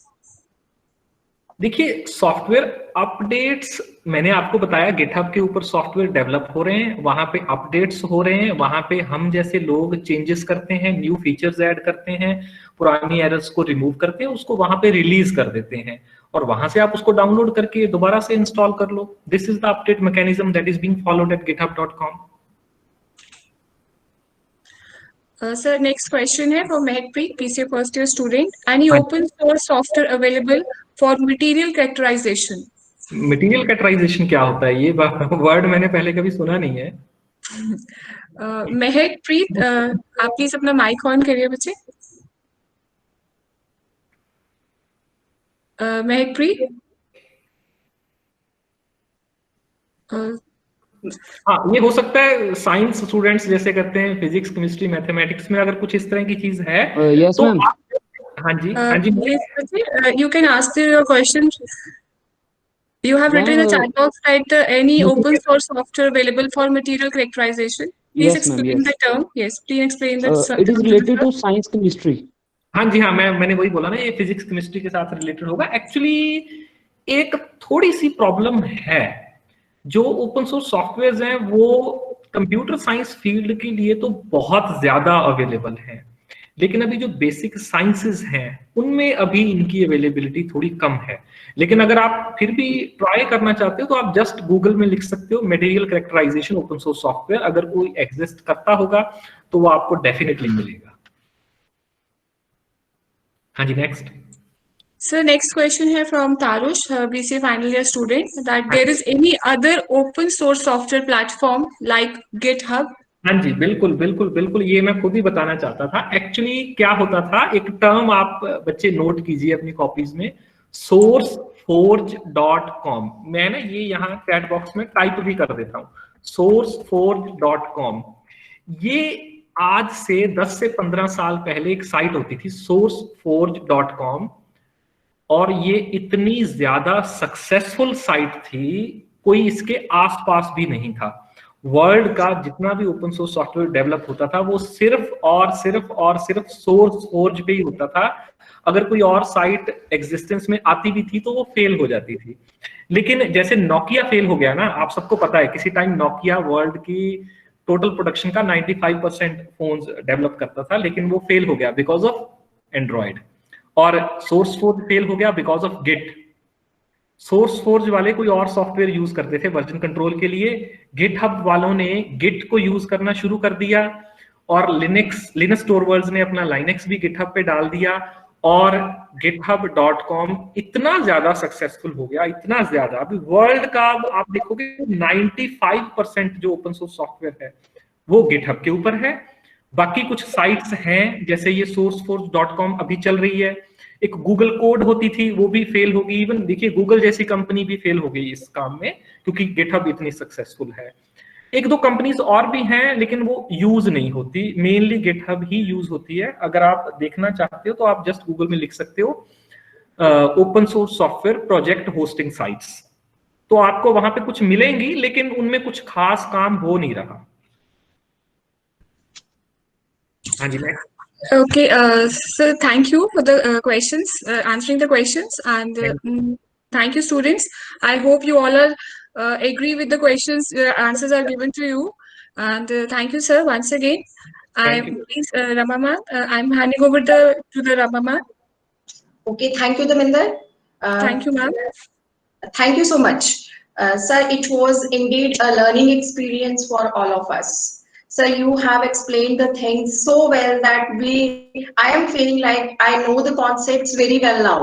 देखिए, सॉफ्टवेयर अपडेट्स मैंने आपको बताया, गिटहब के ऊपर सॉफ्टवेयर डेवलप हो रहे हैं, वहां पे अपडेट्स हो रहे हैं, वहां पे हम जैसे लोग चेंजेस करते हैं, न्यू फीचर्स ऐड करते हैं, पुरानी एरर्स को रिमूव करते हैं, उसको वहां पे रिलीज कर देते हैं, और वहां से आप उसको डाउनलोड करके दोबारा से इंस्टॉल कर लो। This is the update mechanism that is being followed at github.com. Sir, next question है from Mehakpreet, BCA first year student. Any open source software available for material characterization? Material characterization क्या होता है? ये word मैंने पहले कभी सुना नहीं है। महकप्रीत, आप प्लीज अपना माइक ऑन करिए बच्चे। महकप्रीत, हाँ, ये हो सकता है साइंस स्टूडेंट्स जैसे करते हैं, फिजिक्स, केमिस्ट्री, मैथमेटिक्स में अगर कुछ इस तरह की चीज है yes, तो ma'am. हाँ जी, हाँ जी, you can ask your question. You have written in the chat box that any open source software available for material characterization. Please Yes, ma'am, explain yes. the term. Yes, please explain that. It is related to science chemistry. हाँ जी, हाँ, मैंने वही बोला ना, ये physics chemistry के साथ related होगा। एक्चुअली एक थोड़ी सी प्रॉब्लम है, जो ओपन सोर्स सॉफ्टवेयर हैं वो कंप्यूटर साइंस फील्ड के लिए तो बहुत ज्यादा अवेलेबल है, लेकिन अभी जो बेसिक साइंसेस हैं उनमें अभी इनकी अवेलेबिलिटी थोड़ी कम है। लेकिन अगर आप फिर भी ट्राई करना चाहते हो तो आप जस्ट गूगल में लिख सकते हो material characterization open source software, अगर कोई एग्जिस्ट करता होगा तो वो आपको डेफिनेटली मिलेगा। हाँ जी, next. So next question here from Tarush, BCA final year student, that there is any other open source software platform like GitHub? हाँ जी, बिल्कुल बिल्कुल बिल्कुल, ये मैं खुद ही बताना चाहता था। एक्चुअली क्या होता था, एक टर्म आप बच्चे नोट कीजिए अपनी कॉपीज में, sourceforge.com। मैं ना ये यहाँ चैट बॉक्स में टाइप भी कर देता हूँ, sourceforge.com। ये आज से 10 से 15 साल पहले एक साइट होती थी sourceforge.com, और ये इतनी ज्यादा सक्सेसफुल साइट थी, कोई इसके आसपास भी नहीं था। वर्ल्ड का जितना भी ओपन सोर्स सॉफ्टवेयर डेवलप होता था वो सिर्फ और सिर्फ और सिर्फ सोर्सफोर्ज पे ही होता था। अगर कोई और साइट एग्जिस्टेंस में आती भी थी तो वो फेल हो जाती थी। लेकिन जैसे नोकिया फेल हो गया ना, आप सबको पता है, किसी टाइम नोकिया वर्ल्ड की टोटल प्रोडक्शन का 95% फोन्स डेवलप करता था, लेकिन वो फेल हो गया बिकॉज ऑफ एंड्रॉइड। और सोर्सफोर्ज फेल हो गया बिकॉज ऑफ गिट। सोर्सफोर्ज वाले कोई और सॉफ्टवेयर यूज करते थे वर्जन कंट्रोल के लिए, गिटहब वालों ने गिट को यूज करना शुरू कर दिया, और लिनक्स टोरवर्ल्ड्स ने अपना लाइनेक्स भी गिटहब पे डाल दिया, और github.com इतना ज्यादा सक्सेसफुल हो गया, इतना ज्यादा। अभी वर्ल्ड का आप देखोगे 95% जो ओपन सोर्स सॉफ्टवेयर है वो गिटहब के ऊपर है। बाकी कुछ साइट्स हैं, जैसे ये sourceforge.com अभी चल रही है, एक गूगल कोड होती थी वो भी फेल हो गई। इवन देखिए गूगल जैसी कंपनी भी फेल हो गई इस काम में, क्योंकि गिटहब इतनी सक्सेसफुल है। एक दो कंपनीज और भी हैं लेकिन वो यूज नहीं होती, मेनली गिटहब ही यूज होती है। अगर आप देखना चाहते हो तो आप जस्ट गूगल में लिख सकते हो open source software project hosting sites, तो आपको वहां पे कुछ मिलेंगी, लेकिन उनमें कुछ खास काम हो नहीं रहा। हाँ जी, next. Okay, so thank you for the questions, answering the questions, and thank you, students. I hope you all are agree with the questions, answers are given to you, and thank you, sir, once again. Thank you. Please, Rama ma'am, I'm handing over to the Rama ma'am. Okay, thank you, Daminder. Thank you, ma'am. Thank you so much. Sir, it was indeed a learning experience for all of us. Sir, you have explained the things so well that I am feeling like I know the concepts very well now,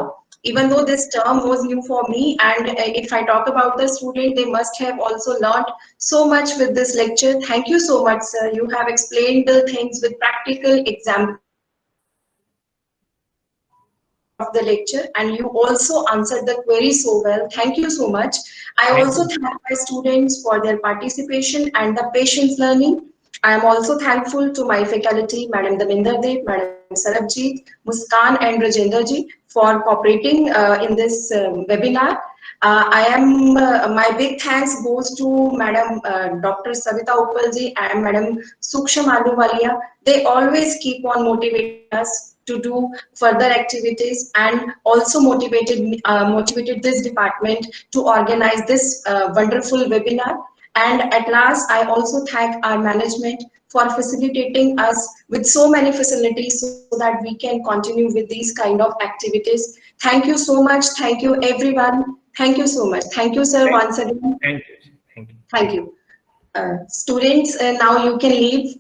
even though this term was new for me. And if I talk about the student, they must have also learned so much with this lecture. Thank you so much, sir. You have explained the things with practical examples of the lecture, and you also answered the query so well. Thank you so much. I also thank my students for their participation and the patience learning. I am also thankful to my faculty, Madam Daminder Dev, Madam Sarabjeet, Muskan and Rajendra ji for cooperating in this webinar. My big thanks goes to Madam Dr. Savita Uppal ji and Madam Suksham Ahluwalia. They always keep on motivating us to do further activities, and also motivated this department to organize this wonderful webinar. And at last, I also thank our management for facilitating us with so many facilities so that we can continue with these kind of activities. Thank you so much. Thank you, everyone. Thank you so much. Thank you, sir, once again. Thank you. Thank you. Thank you. Students, now you can leave.